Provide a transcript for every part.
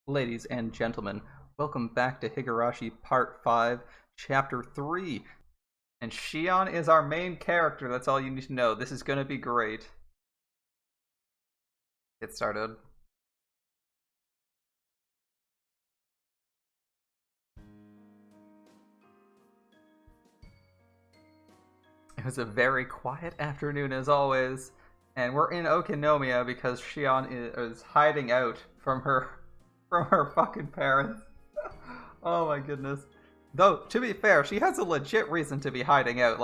Ladies and gentlemen, welcome back to Higurashi Part 5, Chapter 3. And Shion is our main character, that's all you need to know. This is gonna be great. Get started. It was a very quiet afternoon as always, and we're in Okinomiya because Shion is hiding out from her fucking parents. Oh my goodness. Though, to be fair, she has a legit reason to be hiding out.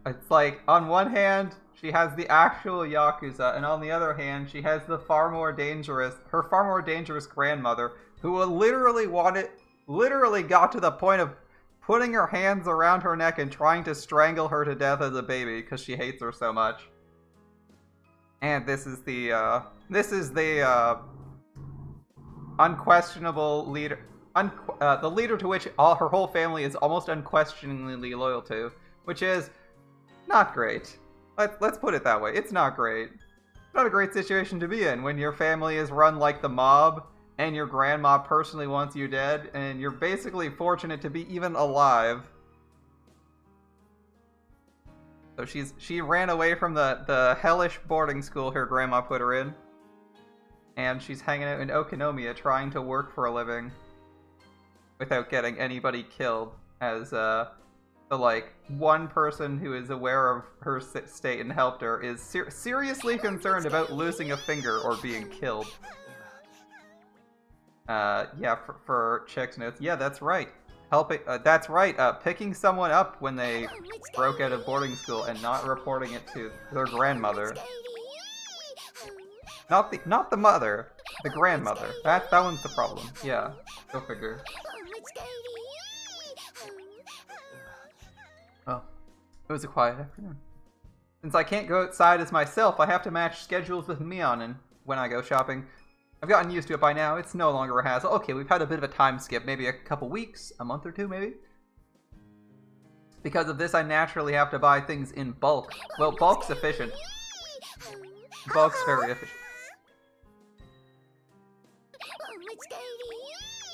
It's like, on one hand, she has the actual Yakuza, and on the other hand, she has her far more dangerous grandmother, who literally got to the point of putting her hands around her neck and trying to strangle her to death as a baby because she hates her so much. And this is the unquestionable leader, the leader to which her whole family is almost unquestioningly loyal to, which is not great. Let's put it that way. It's not great. It's not a great situation to be in when your family is run like the mob and your grandma personally wants you dead and you're basically fortunate to be even alive. So she ran away from the hellish boarding school her grandma put her in. And she's hanging out in Okinomiya trying to work for a living without getting anybody killed, as the one person who is aware of her state and helped her is seriously concerned about losing a finger or being killed. Yeah, for checks notes. Yeah, that's right. Picking someone up when they broke out of boarding school and not reporting it to their grandmother. Not the mother, the grandmother. That one's the problem. Yeah, go figure. Well, it was a quiet afternoon. Since I can't go outside as myself, I have to match schedules with Mion and when I go shopping. I've gotten used to it by now. It's no longer a hassle. Okay, we've had a bit of a time skip, maybe a couple weeks, a month or two maybe. Because of this, I naturally have to buy things in bulk. Well, bulk's efficient. Bulk's very efficient.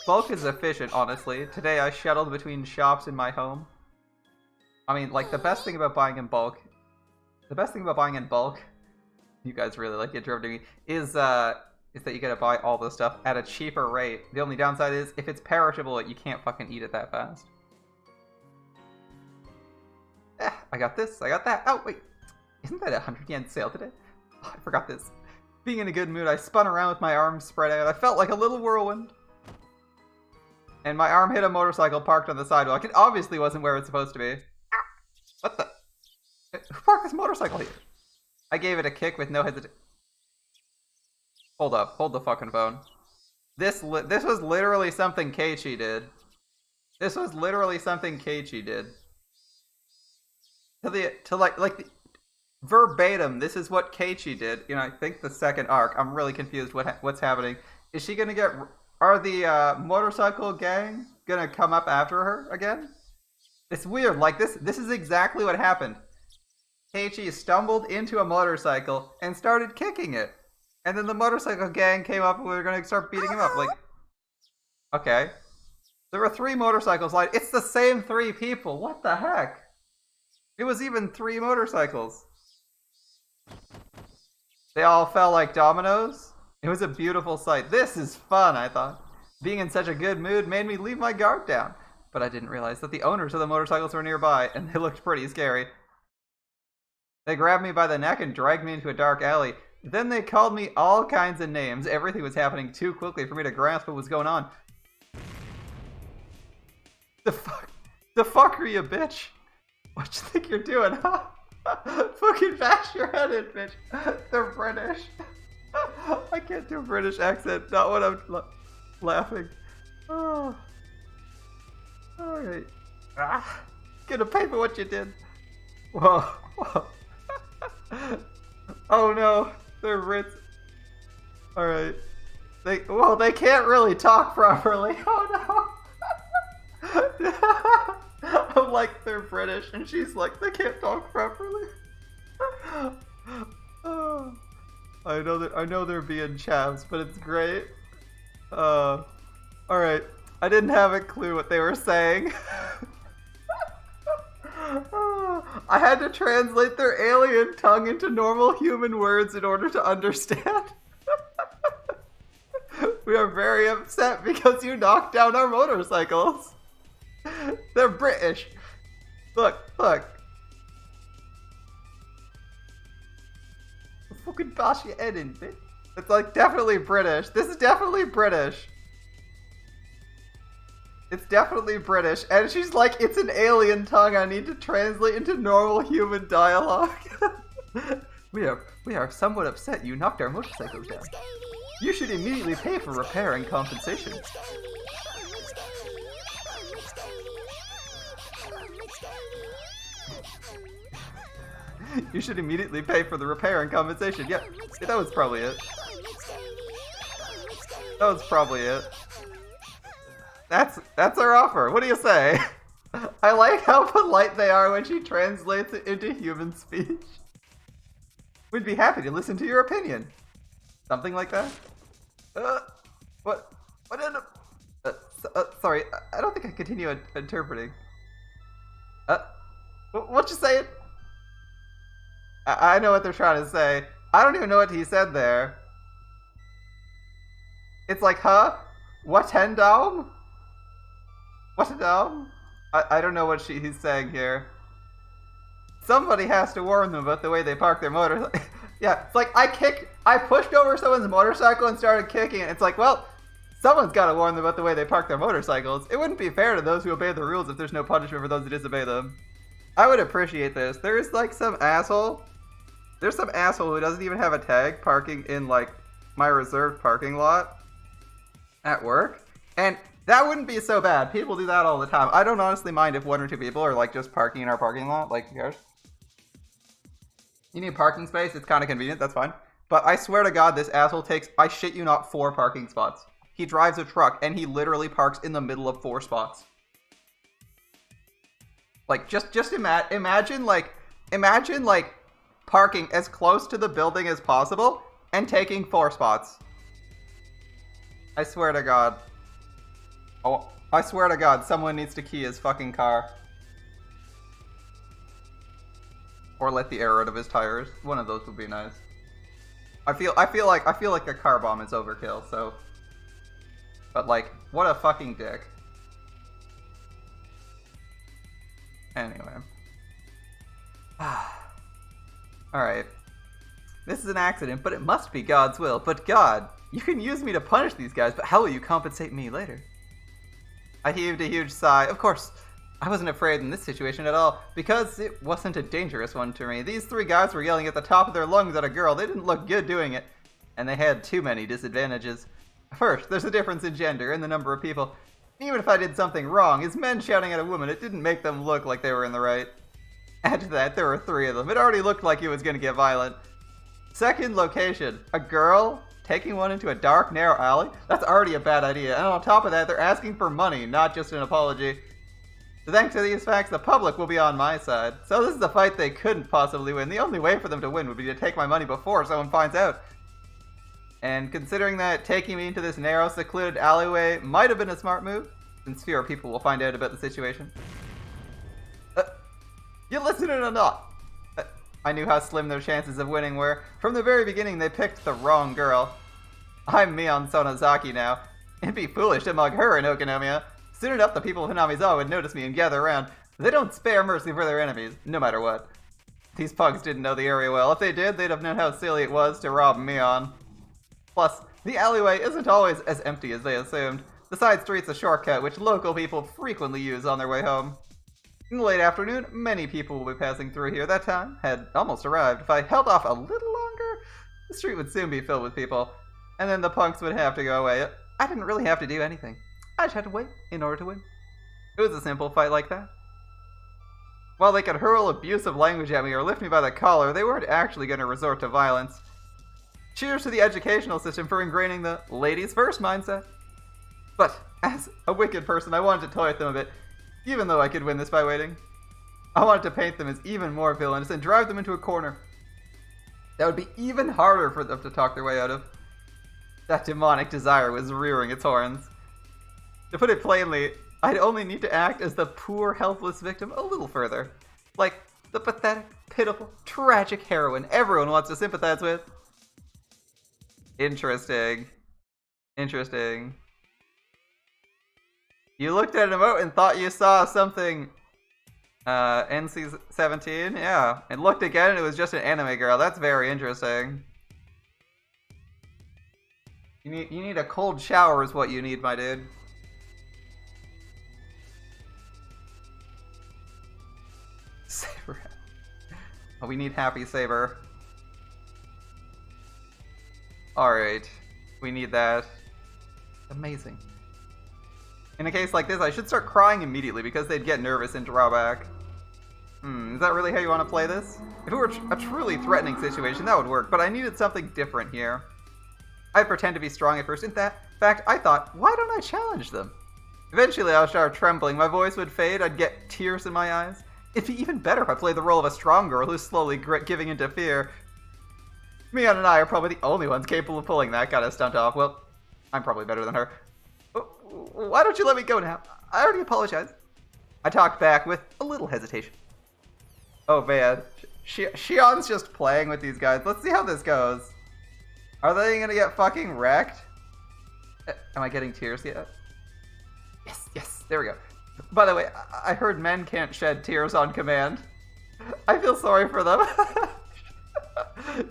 Bulk is efficient, honestly. Today I shuttled between shops in my home. I mean, like, the best thing about buying in bulk, you guys really like it, me, is that you gotta buy all this stuff at a cheaper rate. The only downside is, if it's perishable, you can't fucking eat it that fast. I got this, I got that. Oh, wait. Isn't that a 100 yen sale today? Oh, I forgot this. Being in a good mood, I spun around with my arms spread out. I felt like a little whirlwind. And my arm hit a motorcycle parked on the sidewalk. It obviously wasn't where it's supposed to be. What the? Who parked this motorcycle here? I gave it a kick with no hesitation. Hold up. Hold the fucking phone. This was literally something Keiichi did. This was literally something Keiichi did. Verbatim, this is what Keiichi did. You know, I think the second arc. I'm really confused what's happening. Is she gonna get... Are the motorcycle gang gonna come up after her again? It's weird. Like, this is exactly what happened. Keiichi stumbled into a motorcycle and started kicking it. And then the motorcycle gang came up and we were gonna start beating him up. Like, okay. There were 3 motorcycles. Like, it's the same 3 people. What the heck? It was even 3 motorcycles. They all fell like dominoes. It was a beautiful sight. This is fun, I thought. Being in such a good mood made me leave my guard down. But I didn't realize that the owners of the motorcycles were nearby, and they looked pretty scary. They grabbed me by the neck and dragged me into a dark alley. Then they called me all kinds of names. Everything was happening too quickly for me to grasp what was going on. The fuck are you, bitch? What you think you're doing, huh? Fucking bash your head in, bitch. They're British. I can't do a British accent. Not when I'm laughing. Oh. Alright. Gonna pay for what you did. Whoa. Whoa. Oh no. They're Brits. Alright. They can't really talk properly. Oh no. I'm like, they're British, and she's like, they can't talk properly. Oh. I know they're being chavs, but it's great. Alright. I didn't have a clue what they were saying. I had to translate their alien tongue into normal human words in order to understand. We are very upset because you knocked down our motorcycles. They're British. Look. Fucking bash your head in, bitch. It's like definitely British. This is definitely British. It's definitely British. And she's like, it's an alien tongue. I need to translate into normal human dialogue. We are somewhat upset you knocked our motorcycles down. You should immediately pay for repair and compensation. You should immediately pay for the repair and compensation. Yeah, that was probably it. That was probably it. That's our offer. What do you say? I like how polite they are when she translates it into human speech. We'd be happy to listen to your opinion. Something like that? What ended up... sorry, I don't think I continue interpreting. What you saying? I know what they're trying to say. I don't even know what he said there. It's like, huh? What Hendom? What a dom? I don't know what he's saying here. Somebody has to warn them about the way they park their motorcycle. Yeah, it's like I pushed over someone's motorcycle and started kicking it. It's like, well, someone's got to warn them about the way they park their motorcycles. It wouldn't be fair to those who obey the rules if there's no punishment for those who disobey them. I would appreciate this. There's like some asshole. There's some asshole who doesn't even have a tag parking in like my reserved parking lot at work. And that wouldn't be so bad. People do that all the time. I don't honestly mind if one or two people are like just parking in our parking lot. Like, who cares? You need parking space. It's kind of convenient. That's fine. But I swear to God, this asshole takes, I shit you not, 4 parking spots. He drives a truck and he literally parks in the middle of 4 spots. Like, just imagine parking as close to the building as possible and taking 4 spots. I swear to God. Oh, I swear to God, someone needs to key his fucking car. Or let the air out of his tires. One of those would be nice. I feel like a car bomb is overkill, so. But like, what a fucking dick. Anyway. Alright. This is an accident, but it must be God's will. But God, you can use me to punish these guys, but how will you compensate me later? I heaved a huge sigh. Of course, I wasn't afraid in this situation at all, because it wasn't a dangerous one to me. These 3 guys were yelling at the top of their lungs at a girl. They didn't look good doing it, and they had too many disadvantages. First, there's a difference in gender and the number of people. Even if I did something wrong, as men shouting at a woman, it didn't make them look like they were in the right. Add to that, there were 3 of them. It already looked like it was going to get violent. Second location, a girl taking one into a dark, narrow alley? That's already a bad idea. And on top of that, they're asking for money, not just an apology. Thanks to these facts, the public will be on my side. So this is a fight they couldn't possibly win. The only way for them to win would be to take my money before someone finds out. And considering that taking me into this narrow, secluded alleyway might have been a smart move, since fewer people will find out about the situation. You listening or not? I knew how slim their chances of winning were. From the very beginning, they picked the wrong girl. I'm Mion Sonozaki now. It'd be foolish to mug her in Okinomiya. Soon enough, the people of Hinamizawa would notice me and gather around. They don't spare mercy for their enemies, no matter what. These pugs didn't know the area well. If they did, they'd have known how silly it was to rob Mion. Plus, the alleyway isn't always as empty as they assumed. The side street's a shortcut which local people frequently use on their way home. In the late afternoon, many people will be passing through here. That time had almost arrived. If I held off a little longer, the street would soon be filled with people. And then the punks would have to go away. I didn't really have to do anything. I just had to wait in order to win. It was a simple fight like that. While they could hurl abusive language at me or lift me by the collar, they weren't actually going to resort to violence. Cheers to the educational system for ingraining the ladies first mindset. But as a wicked person, I wanted to toy with them a bit, even though I could win this by waiting. I wanted to paint them as even more villainous and drive them into a corner that would be even harder for them to talk their way out of. That demonic desire was rearing its horns. To put it plainly, I'd only need to act as the poor, helpless victim a little further. Like the pathetic, pitiful, tragic heroine everyone wants to sympathize with. Interesting. Interesting. You looked at an emote and thought you saw something NC-17? Yeah. And looked again and it was just an anime girl. That's very interesting. You need a cold shower is what you need, my dude. Saber. Oh, we need Happy Saber. Alright. We need that. Amazing. In a case like this, I should start crying immediately because they'd get nervous and draw back. Is that really how you want to play this? If it were a truly threatening situation, that would work, but I needed something different here. I'd pretend to be strong at first. In fact, I thought, why don't I challenge them? Eventually, I'll start trembling, my voice would fade, I'd get tears in my eyes. It'd be even better if I played the role of a strong girl who's slowly giving into fear. Mion and I are probably the only ones capable of pulling that kind of stunt off. Well, I'm probably better than her. Why don't you let me go now? I already apologized. I talked back with a little hesitation. Oh man, Shion's just playing with these guys. Let's see how this goes. Are they gonna get fucking wrecked? Am I getting tears yet? Yes, there we go. By the way, I heard men can't shed tears on command. I feel sorry for them.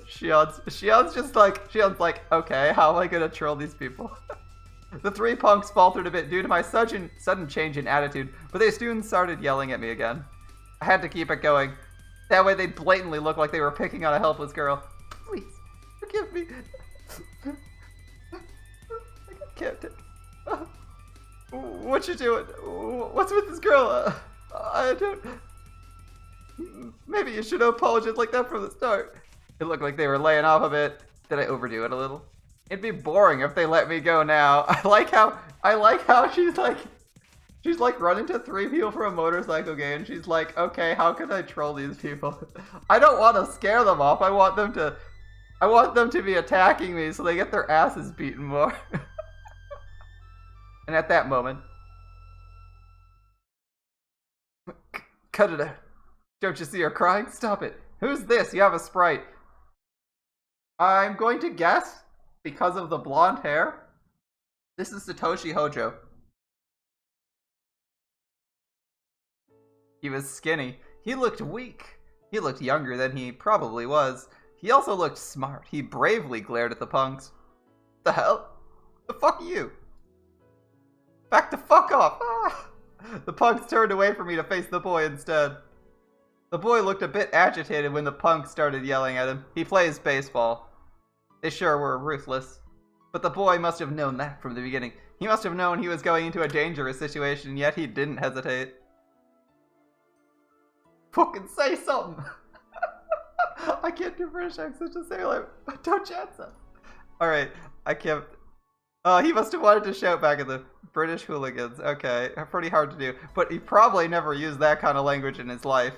Shion's like, okay, how am I gonna troll these people? The three punks faltered a bit due to my sudden change in attitude, but they soon started yelling at me again. I had to keep it going. That way they'd blatantly look like they were picking on a helpless girl. Please, forgive me. I can't take... What you doing? What's with this girl? I don't... Maybe you should have apologized like that from the start. It looked like they were laying off a bit. Did I overdo it a little? It'd be boring if they let me go now. I like how she's like running to three people for a motorcycle game. She's like, okay, how can I troll these people? I don't want to scare them off. I want them to be attacking me so they get their asses beaten more. And at that moment, cut it out. Don't you see her crying? Stop it. Who's this? You have a sprite. I'm going to guess, because of the blonde hair, this is Satoshi Hojo. He was skinny. He looked weak. He looked younger than he probably was. He also looked smart. He bravely glared at the punks. The hell? The fuck are you? Back the fuck off! Ah! The punks turned away from me to face the boy instead. The boy looked a bit agitated when the punks started yelling at him. He plays baseball. They sure were ruthless. But the boy must have known that from the beginning. He must have known he was going into a dangerous situation, yet he didn't hesitate. Fucking say something! I can't do British accent to say like, don't chat stuff. Alright, I can't... he must have wanted to shout back at the British hooligans. Okay, pretty hard to do. But he probably never used that kind of language in his life.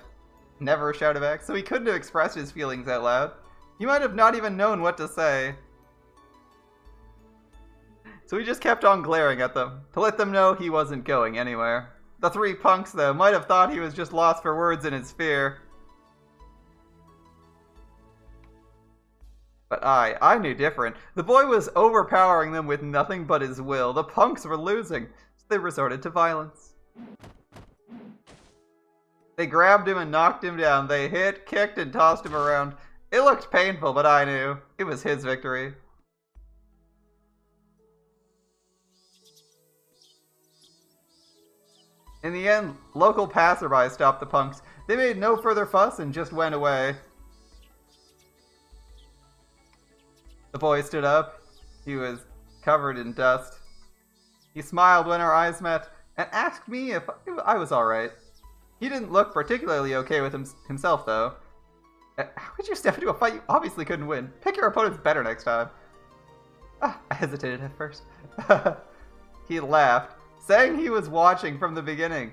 Never shouted back, so he couldn't have expressed his feelings out loud. He might have not even known what to say. So he just kept on glaring at them, to let them know he wasn't going anywhere. The three punks, though, might have thought he was just lost for words in his fear. But I knew different. The boy was overpowering them with nothing but his will. The punks were losing, so they resorted to violence. They grabbed him and knocked him down. They hit, kicked, and tossed him around. It looked painful, but I knew. It was his victory. In the end, local passersby stopped the punks. They made no further fuss and just went away. The boy stood up. He was covered in dust. He smiled when our eyes met and asked me if I was alright. He didn't look particularly okay with himself, though. How could you step into a fight you obviously couldn't win? Pick your opponents better next time. I hesitated at first. He laughed, saying he was watching from the beginning.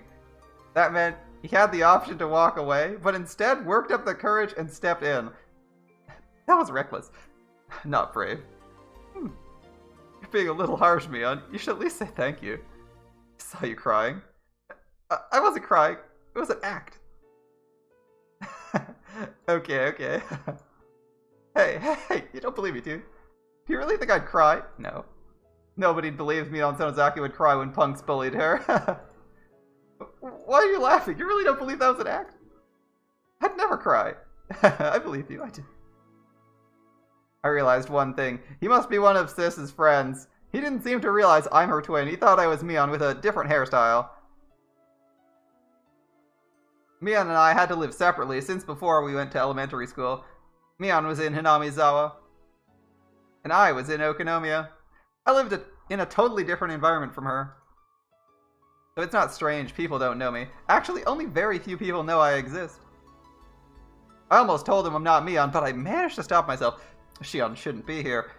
That meant he had the option to walk away, but instead worked up the courage and stepped in. That was reckless. Not brave. You're being a little harsh, Mion. You should at least say thank you. I saw you crying. I wasn't crying. It was an act. Okay. Hey, you don't believe me, dude. Do you really think I'd cry? No. Nobody believes Mion Sonozaki would cry when punks bullied her. Why are you laughing? You really don't believe that was an act? I'd never cry. I believe you, I do. I realized one thing. He must be one of Sis's friends. He didn't seem to realize I'm her twin. He thought I was Mion with a different hairstyle. Mion and I had to live separately since before we went to elementary school. Mion was in Hinamizawa, and I was in Okinomiya. I lived in a totally different environment from her. So it's not strange people don't know me. Actually, only very few people know I exist. I almost told him I'm not Mion, but I managed to stop myself. Shion shouldn't be here.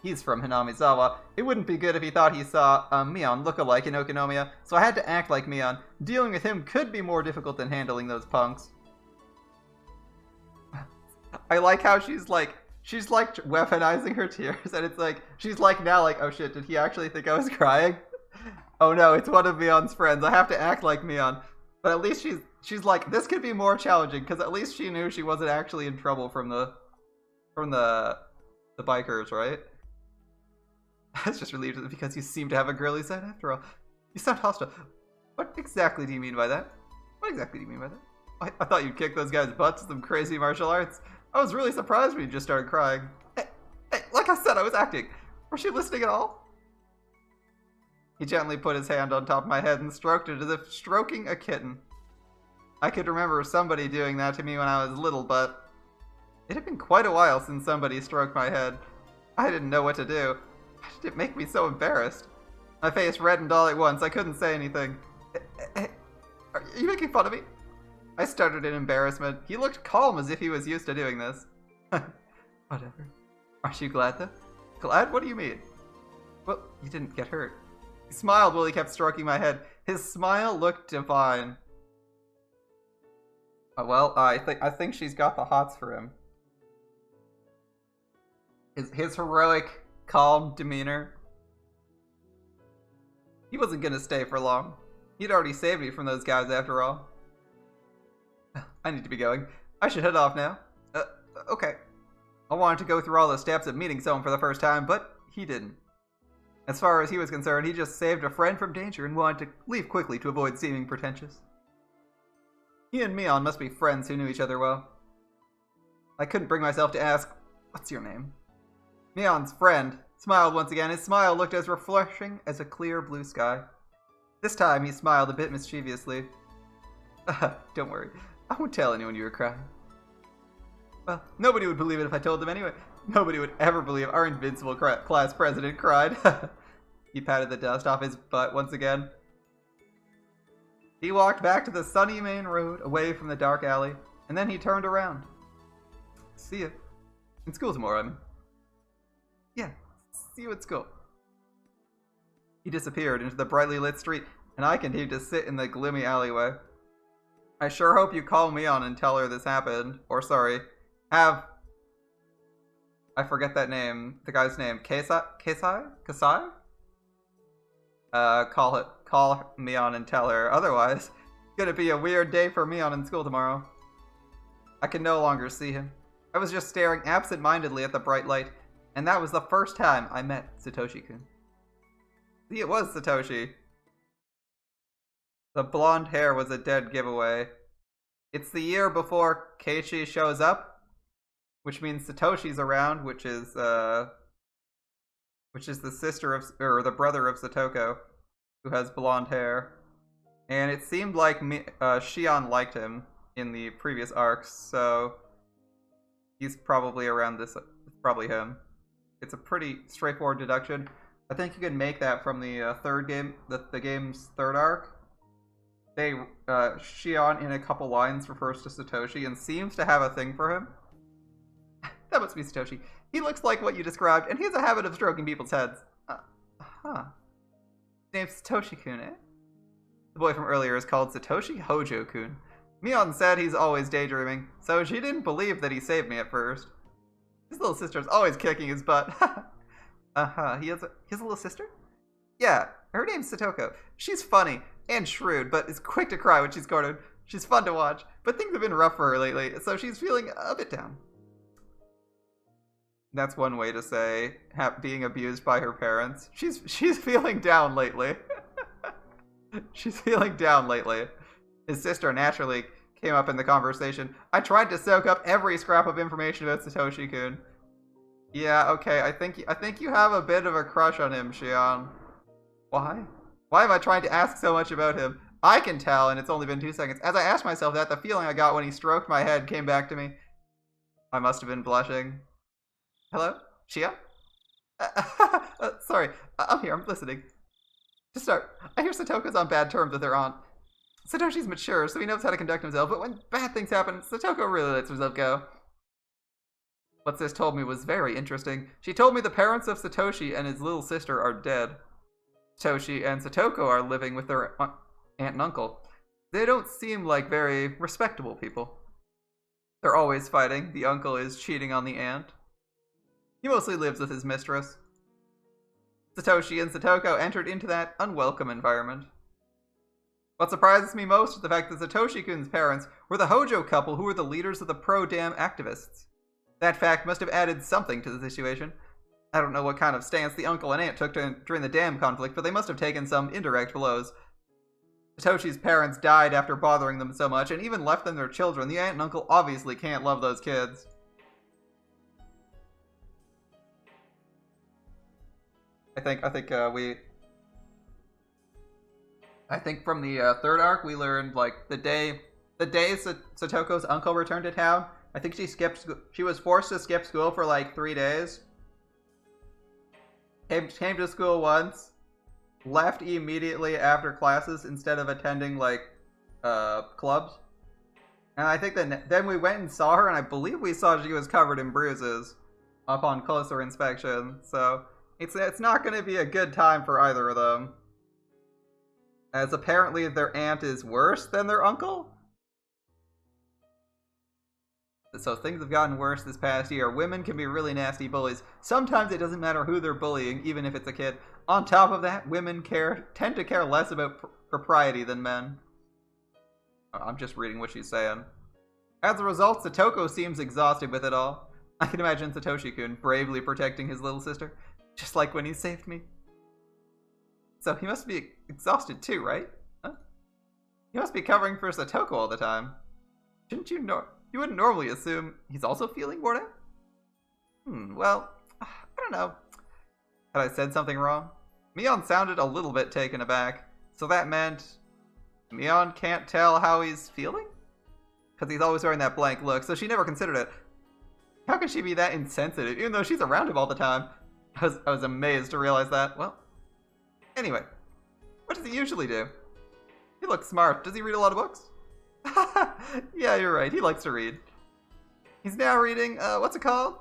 He's from Hinamizawa. It wouldn't be good if he thought he saw a Mion look-alike in Okinomiya, so I had to act like Mion. Dealing with him could be more difficult than handling those punks. I like how she's like weaponizing her tears, and it's like, she's like now like, oh shit, did he actually think I was crying? Oh no, it's one of Mion's friends. I have to act like Mion. But at least she's like, this could be more challenging, because at least she knew she wasn't actually in trouble from the bikers, right? I was just relieved because you seem to have a girly side after all. You sound hostile. What exactly do you mean by that? I thought you'd kick those guys' butts with some crazy martial arts. I was really surprised when you just started crying. Hey, like I said, I was acting. Was she listening at all? He gently put his hand on top of my head and stroked it as if stroking a kitten. I could remember somebody doing that to me when I was little, but it had been quite a while since somebody stroked my head. I didn't know what to do. Why did it make me so embarrassed? My face reddened all at once. I couldn't say anything. Hey, are you making fun of me? I stuttered in embarrassment. He looked calm as if he was used to doing this. Whatever. Aren't you glad though? Glad? What do you mean? Well, you didn't get hurt. He smiled while he kept stroking my head. His smile looked divine. Well, I think she's got the hots for him. His heroic, calm demeanor. He wasn't gonna stay for long. He'd already saved me from those guys after all. I need to be going. I should head off now. Okay. I wanted to go through all the steps of meeting someone for the first time, but he didn't. As far as he was concerned, he just saved a friend from danger and wanted to leave quickly to avoid seeming pretentious. He and Mion must be friends who knew each other well. I couldn't bring myself to ask, what's your name? Mion's friend smiled once again. His smile looked as refreshing as a clear blue sky. This time he smiled a bit mischievously. Don't worry. I won't tell anyone you were crying. Well, nobody would believe it if I told them anyway. Nobody would ever believe our invincible class president cried. He patted the dust off his butt once again. He walked back to the sunny main road, away from the dark alley, and then he turned around. See you. In school tomorrow, I mean. Yeah, see you at school. He disappeared into the brightly lit street, and I continued to sit in the gloomy alleyway. I sure hope you call Mion and tell her this happened. Or sorry, I forget that name. The guy's name. Kasai? Call Mion and tell her. Otherwise, it's gonna be a weird day for Mion in school tomorrow. I can no longer see him. I was just staring absent-mindedly at the bright light, and that was the first time I met Satoshi-kun. See, it was Satoshi. The blonde hair was a dead giveaway. It's the year before Keiichi shows up, which means Satoshi's around, which is the sister of, or the brother of Satoko, who has blonde hair. And it seemed like Shion liked him in the previous arcs, so he's probably around this. It's probably him. It's a pretty straightforward deduction. I think you can make that from the third game, the game's third arc. Shion in a couple lines refers to Satoshi and seems to have a thing for him. That must be Satoshi. He looks like what you described, and he has a habit of stroking people's heads. His name's Satoshi-kun, eh? The boy from earlier is called Satoshi Hojo-kun. Mion said he's always daydreaming, so she didn't believe that he saved me at first. His little sister's always kicking his butt. He has a little sister? Yeah, her name's Satoko. She's funny and shrewd, but is quick to cry when she's cornered. She's fun to watch, but things have been rough for her lately, so she's feeling a bit down. That's one way to say being abused by her parents. She's feeling down lately. She's feeling down lately. His sister naturally came up in the conversation. I tried to soak up every scrap of information about Satoshi-kun. Yeah, okay, I think you have a bit of a crush on him, Shion. Why? Why am I trying to ask so much about him? I can tell, and it's only been 2 seconds. As I asked myself that, the feeling I got when he stroked my head came back to me. I must have been blushing. Hello? Shion? Sorry, I'm here, I'm listening. To start, I hear Satoko's on bad terms with her aunt. Satoshi's mature, so he knows how to conduct himself, but when bad things happen, Satoko really lets herself go. What sis told me was very interesting. She told me the parents of Satoshi and his little sister are dead. Satoshi and Satoko are living with their aunt and uncle. They don't seem like very respectable people. They're always fighting. The uncle is cheating on the aunt. He mostly lives with his mistress. Satoshi and Satoko entered into that unwelcome environment. What surprises me most is the fact that Satoshi-kun's parents were the Hojo couple who were the leaders of the pro-dam activists. That fact must have added something to the situation. I don't know what kind of stance the uncle and aunt took during the dam conflict, but they must have taken some indirect blows. Satoshi's parents died after bothering them so much, and even left them their children. The aunt and uncle obviously can't love those kids. I think from the third arc we learned like the day Satoko's uncle returned to town. I think she was forced to skip school for like 3 days. Came to school once, left immediately after classes instead of attending like clubs. And I think that then we went and saw her, and I believe we saw she was covered in bruises upon closer inspection. So it's not going to be a good time for either of them. As apparently their aunt is worse than their uncle. So things have gotten worse this past year. Women can be really nasty bullies. Sometimes it doesn't matter who they're bullying, even if it's a kid. On top of that, women tend to care less about propriety than men. I'm just reading what she's saying. As a result, Satoko seems exhausted with it all. I can imagine Satoshi-kun bravely protecting his little sister, just like when he saved me. So he must be exhausted too, right? Huh? He must be covering for Satoko all the time. Shouldn't you know? You wouldn't normally assume he's also feeling worn out? Well, I don't know. Had I said something wrong? Mion sounded a little bit taken aback. So that meant Mion can't tell how he's feeling? Because he's always wearing that blank look, so she never considered it. How can she be that insensitive, even though she's around him all the time? I was amazed to realize that. Well, anyway, what does he usually do? He looks smart. Does he read a lot of books? Yeah, you're right. He likes to read. He's now reading, what's it called?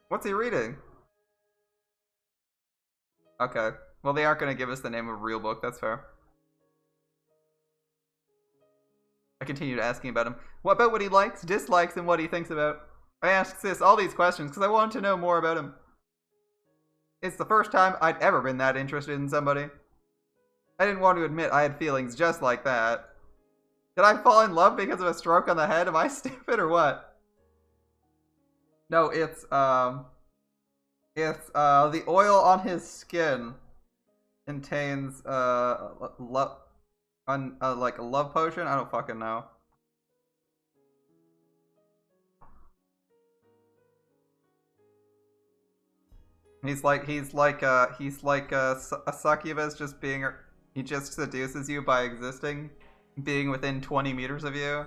What's he reading? Okay. Well, they aren't going to give us the name of a real book. That's fair. I continued asking about him. What about what he likes, dislikes, and what he thinks about? I asked Sis all these questions because I wanted to know more about him. It's the first time I'd ever been that interested in somebody. I didn't want to admit I had feelings just like that. Did I fall in love because of a stroke on the head? Am I stupid or what? No, it's the oil on his skin contains like a love potion. I don't fucking know. He's like a succubus, just being. He just seduces you by existing, being within 20 meters of you.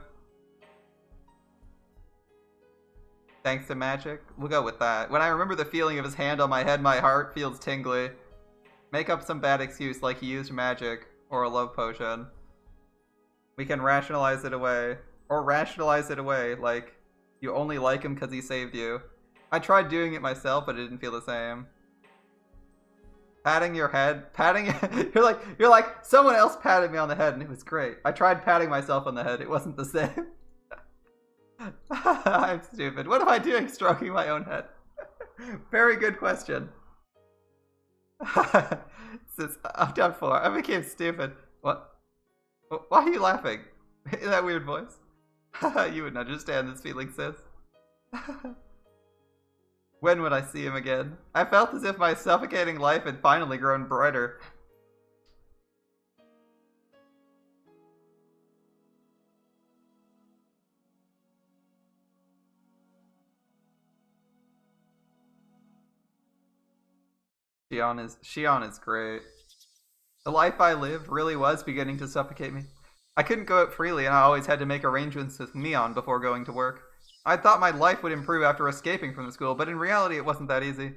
Thanks to magic? We'll go with that. When I remember the feeling of his hand on my head, my heart feels tingly. Make up some bad excuse like he used magic, or a love potion. We can rationalize it away. Or rationalize it away, like, you only like him because he saved you. I tried doing it myself, but it didn't feel the same. Patting your head, you're like, someone else patted me on the head and it was great. I tried patting myself on the head, it wasn't the same. I'm stupid. What am I doing stroking my own head? Very good question. Since I'm done for. I became stupid. What? Why are you laughing? In that weird voice? You wouldn't understand this feeling, sis. When would I see him again? I felt as if my suffocating life had finally grown brighter. Shion is great. The life I lived really was beginning to suffocate me. I couldn't go out freely, and I always had to make arrangements with Mion before going to work. I thought my life would improve after escaping from the school, but in reality it wasn't that easy.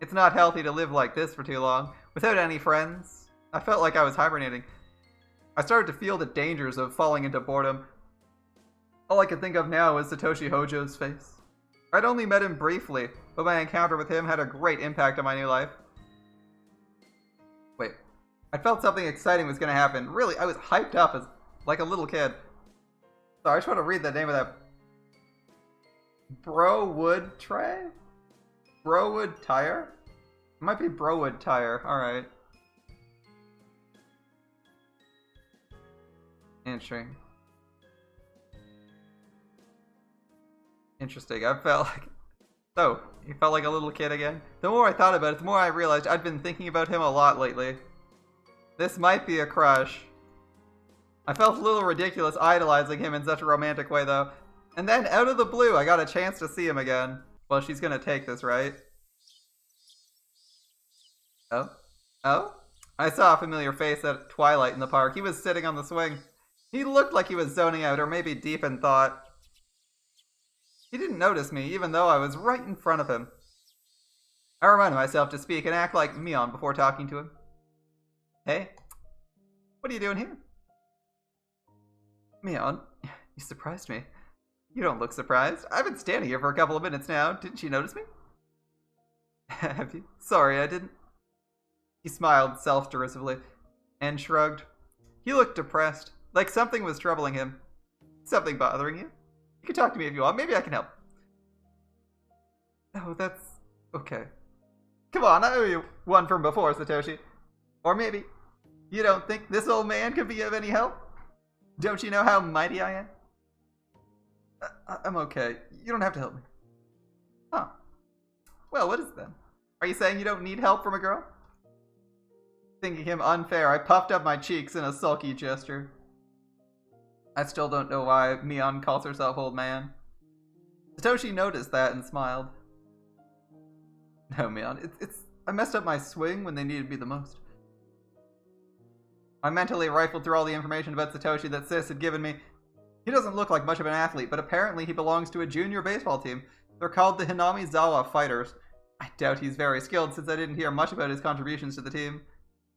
It's not healthy to live like this for too long, without any friends. I felt like I was hibernating. I started to feel the dangers of falling into boredom. All I could think of now was Satoshi Hojo's face. I'd only met him briefly, but my encounter with him had a great impact on my new life. Wait, I felt something exciting was going to happen. Really, I was hyped up as like a little kid. Sorry, I just want to read the name of that. Browood tray? Browood tire? It might be Browood tire. Alright. Interesting. I felt like... So, you felt like a little kid again? The more I thought about it, the more I realized I'd been thinking about him a lot lately. This might be a crush. I felt a little ridiculous idolizing him in such a romantic way, though. And then, out of the blue, I got a chance to see him again. Well, she's gonna take this, right? Oh? Oh? I saw a familiar face at twilight in the park. He was sitting on the swing. He looked like he was zoning out, or maybe deep in thought. He didn't notice me, even though I was right in front of him. I reminded myself to speak and act like Mion before talking to him. Hey, what are you doing here? Mion, you surprised me. You don't look surprised. I've been standing here for a couple of minutes now. Didn't you notice me? Have you? Sorry, I didn't. He smiled self-derisively and shrugged. He looked depressed, like something was troubling him. Something bothering you? You can talk to me if you want. Maybe I can help. Oh, that's... okay. Come on, I owe you one from before, Satoshi. Or maybe you don't think this old man could be of any help? Don't you know how mighty I am? I'm okay. You don't have to help me. Huh. Well, what is it then? Are you saying you don't need help from a girl? Thinking him unfair, I puffed up my cheeks in a sulky gesture. I still don't know why Mion calls herself old man. Satoshi noticed that and smiled. No, Mion, I messed up my swing when they needed me the most. I mentally rifled through all the information about Satoshi that Sis had given me. He doesn't look like much of an athlete, but apparently he belongs to a junior baseball team. They're called the Hinamizawa Fighters. I doubt he's very skilled since I didn't hear much about his contributions to the team.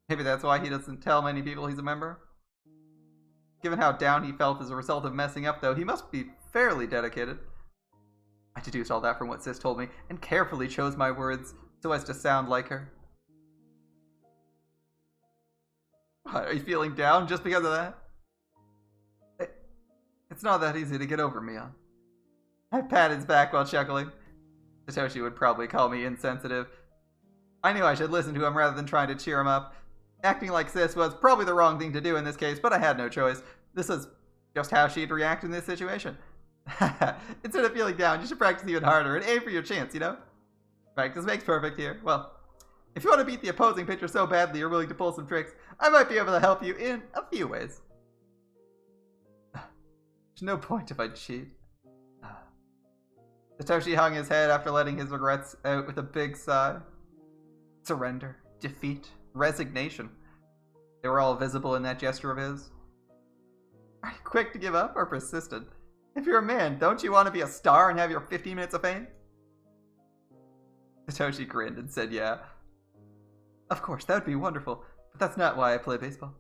Maybe that's why he doesn't tell many people he's a member. Given how down he felt as a result of messing up, though, he must be fairly dedicated. I deduced all that from what Sis told me, and carefully chose my words so as to sound like her. What, are you feeling down just because of that? It's not that easy to get over, Mion. I pat his back while chuckling. Satoshi would probably call me insensitive. I knew I should listen to him rather than trying to cheer him up. Acting like Sis was probably the wrong thing to do in this case, but I had no choice. This is just how she'd react in this situation. Instead of feeling down, you should practice even harder and aim for your chance, you know? Practice makes perfect here. Well, if you want to beat the opposing pitcher so badly you're willing to pull some tricks, I might be able to help you in a few ways. There's no point if I cheat. Satoshi hung his head after letting his regrets out with a big sigh. Surrender, defeat, resignation. They were all visible in that gesture of his. Are you quick to give up or persistent? If you're a man, don't you want to be a star and have your 15 minutes of fame? Satoshi grinned and said yeah. Of course, that would be wonderful, but that's not why I play baseball.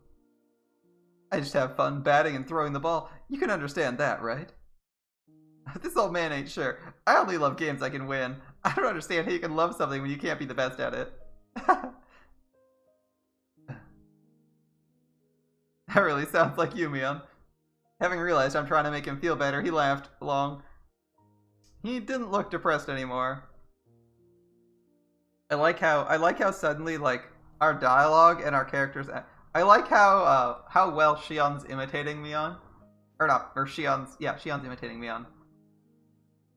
I just have fun batting and throwing the ball. You can understand that, right? This old man ain't sure. I only love games I can win. I don't understand how you can love something when you can't be the best at it. That really sounds like you, Mion. Having realized I'm trying to make him feel better, he laughed long. He didn't look depressed anymore. I like how suddenly, like, our dialogue and our characters. I like how well Shion's imitating Mion, Shion's imitating Mion,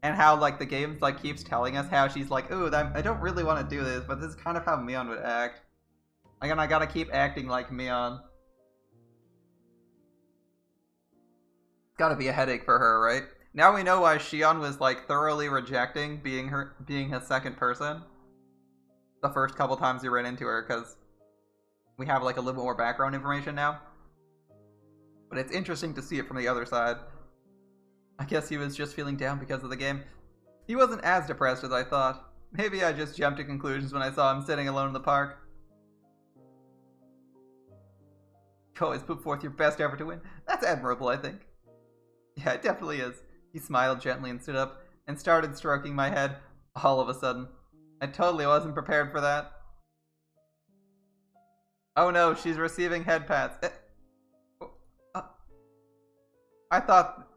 and how like the game like keeps telling us how she's like, ooh, I don't really want to do this, but this is kind of how Mion would act. Again, I gotta keep acting like Mion. Gotta be a headache for her, right? Now we know why Shion was like thoroughly rejecting being his second person the first couple times we ran into her, because we have like a little bit more background information now. But it's interesting to see it from the other side. I guess he was just feeling down because of the game. He wasn't as depressed as I thought. Maybe I just jumped to conclusions when I saw him sitting alone in the park. You always put forth your best effort to win. That's admirable, I think. Yeah, it definitely is. He smiled gently and stood up and started stroking my head all of a sudden. I totally wasn't prepared for that. Oh no, she's receiving head pats. I thought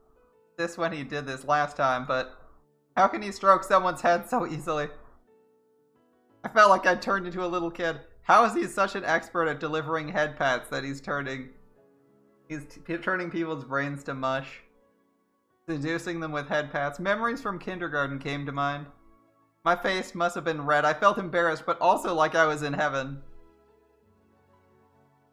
this when he did this last time, but how can he stroke someone's head so easily? I felt like I turned into a little kid. How is he such an expert at delivering head pats that he's turning people's brains to mush? Seducing them with head pats. Memories from kindergarten came to mind. My face must have been red. I felt embarrassed, but also like I was in heaven.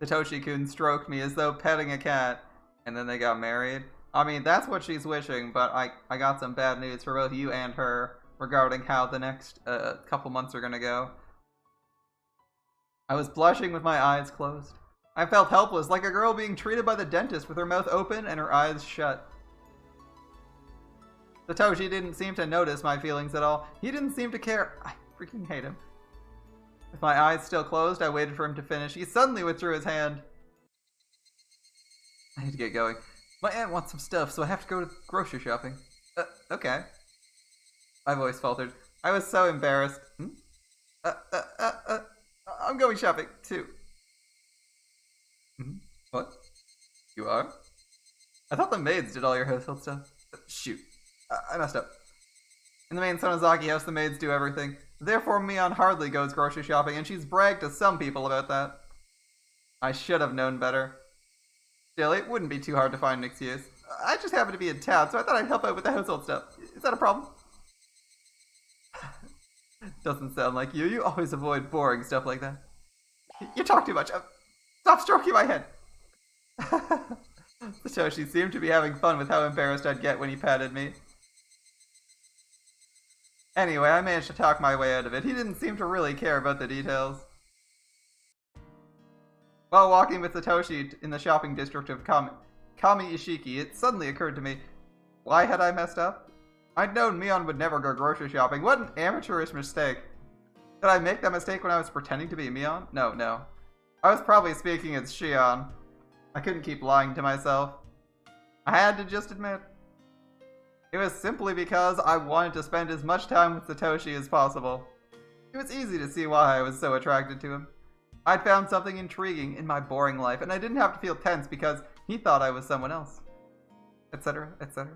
Satoshi-kun stroked me as though petting a cat, and then they got married. I mean, that's what she's wishing, but I got some bad news for both you and her regarding how the next couple months are gonna go. I was blushing with my eyes closed. I felt helpless, like a girl being treated by the dentist with her mouth open and her eyes shut. Satoshi didn't seem to notice my feelings at all. He didn't seem to care. I freaking hate him. With my eyes still closed, I waited for him to finish. He suddenly withdrew his hand. I need to get going. My aunt wants some stuff, so I have to go to grocery shopping. Okay. My voice faltered. I was so embarrassed. I'm going shopping, too. What? You are? I thought the maids did all your household stuff. Shoot. I messed up. In the main Sonozaki house, the maids do everything. Therefore, Mion hardly goes grocery shopping, and she's bragged to some people about that. I should have known better. Still, it wouldn't be too hard to find an excuse. I just happened to be in town, so I thought I'd help out with the household stuff. Is that a problem? Doesn't sound like you. You always avoid boring stuff like that. You talk too much. Stop stroking my head. Satoshi seemed to be having fun with how embarrassed I'd get when he patted me. Anyway, I managed to talk my way out of it. He didn't seem to really care about the details. While walking with Satoshi in the shopping district of Kami-Ishiki, it suddenly occurred to me, why had I messed up? I'd known Mion would never go grocery shopping. What an amateurish mistake. Did I make that mistake when I was pretending to be Mion? No. I was probably speaking as Shion. I couldn't keep lying to myself. I had to just admit. It was simply because I wanted to spend as much time with Satoshi as possible. It was easy to see why I was so attracted to him. I'd found something intriguing in my boring life, and I didn't have to feel tense because he thought I was someone else. Etc., etc.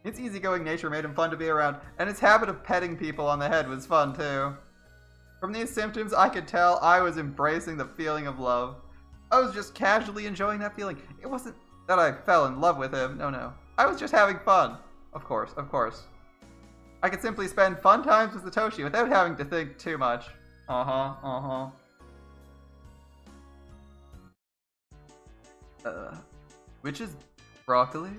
His easygoing nature made him fun to be around, and his habit of petting people on the head was fun too. From these symptoms, I could tell I was embracing the feeling of love. I was just casually enjoying that feeling. It wasn't that I fell in love with him, no. I was just having fun. Of course. I could simply spend fun times with Satoshi without having to think too much. Which is broccoli?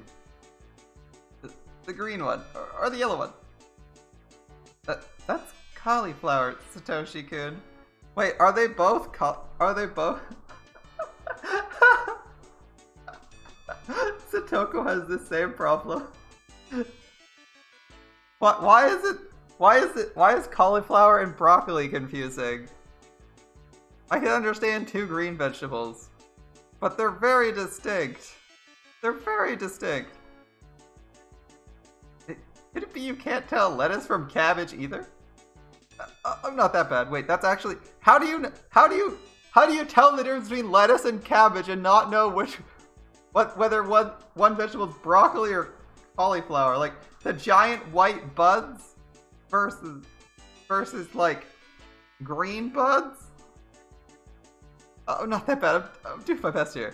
The green one, or the yellow one? That's cauliflower, Satoshi-kun. Wait, are they both Satoko has the same problem. Why is cauliflower and broccoli confusing? I can understand two green vegetables, but they're very distinct. Could it be you can't tell lettuce from cabbage either? I'm not that bad. Wait, that's actually, how do you tell the difference between lettuce and cabbage and not know whether one vegetable is broccoli or cauliflower? Like, The giant white buds versus like green buds? Oh, not that bad. I'm doing my best here.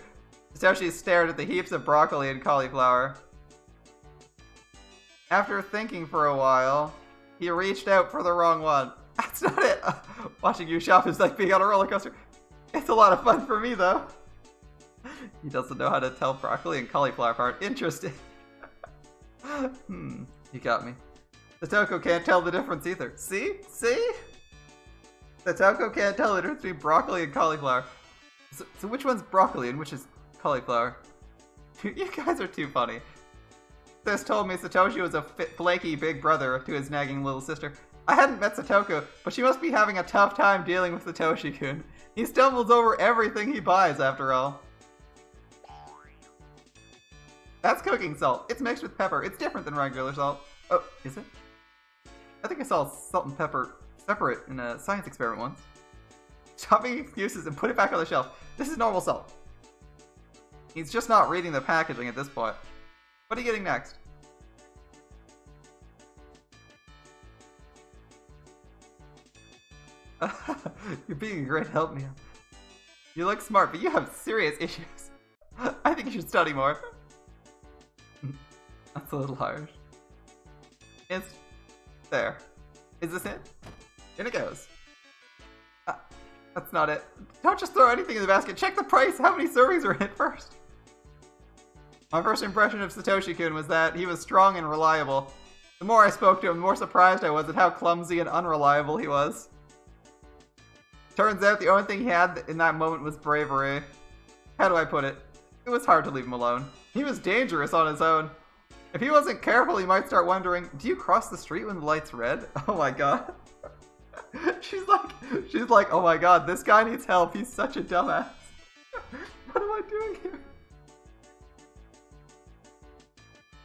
Satoshi stared at the heaps of broccoli and cauliflower. After thinking for a while, he reached out for the wrong one. That's not it! Watching you shop is like being on a roller coaster. It's a lot of fun for me, though. He doesn't know how to tell broccoli and cauliflower apart. Interesting. You got me. Satoko can't tell the difference either. See? See? Satoko can't tell the difference between broccoli and cauliflower. So which one's broccoli and which is cauliflower? You guys are too funny. Sis told me Satoshi was a flaky big brother to his nagging little sister. I hadn't met Satoko, but she must be having a tough time dealing with Satoshi-kun. He stumbles over everything he buys, after all. That's cooking salt. It's mixed with pepper. It's different than regular salt. Oh, is it? I think I saw salt and pepper separate in a science experiment once. Stop making excuses and put it back on the shelf. This is normal salt. He's just not reading the packaging at this point. What are you getting next? You're being a great help, Mion. You look smart, but you have serious issues. I think you should study more. That's a little harsh. It's there. Is this it? In it goes. That's not it. Don't just throw anything in the basket. Check the price. How many servings are in it first? My first impression of Satoshi-kun was that he was strong and reliable. The more I spoke to him, the more surprised I was at how clumsy and unreliable he was. Turns out the only thing he had in that moment was bravery. How do I put it? It was hard to leave him alone. He was dangerous on his own. If he wasn't careful, he might start wondering, do you cross the street when the light's red? Oh my god. She's like, oh my god, this guy needs help. He's such a dumbass. What am I doing here?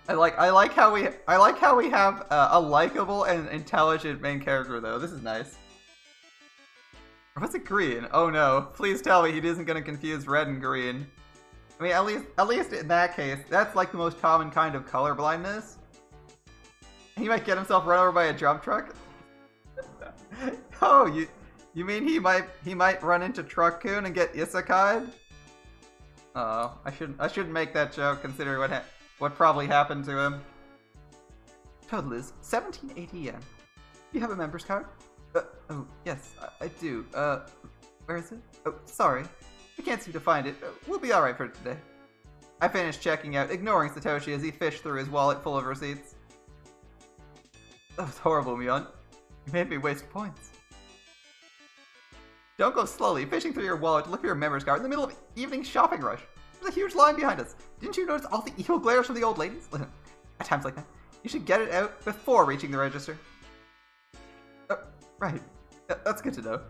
I like how we have a likable and intelligent main character though. This is nice. Or was it green? Oh no! Please tell me he isn't gonna confuse red and green. I mean, at least in that case, that's like the most common kind of color blindness. He might get himself run over by a dump truck. Oh, you mean he might run into Truck-kun and get isekai'd? Oh, I shouldn't make that joke considering what probably happened to him. Total is 1780 yen. You have a member's card? Oh, yes, I do. Where is it? Oh, sorry. I can't seem to find it. We'll be alright for today. I finished checking out, ignoring Satoshi as he fished through his wallet full of receipts. That was horrible, Mion. You made me waste points. Don't go slowly, fishing through your wallet to look for your member's card in the middle of evening shopping rush. There's a huge line behind us. Didn't you notice all the evil glares from the old ladies? At times like that, you should get it out before reaching the register. Right. That's good to know.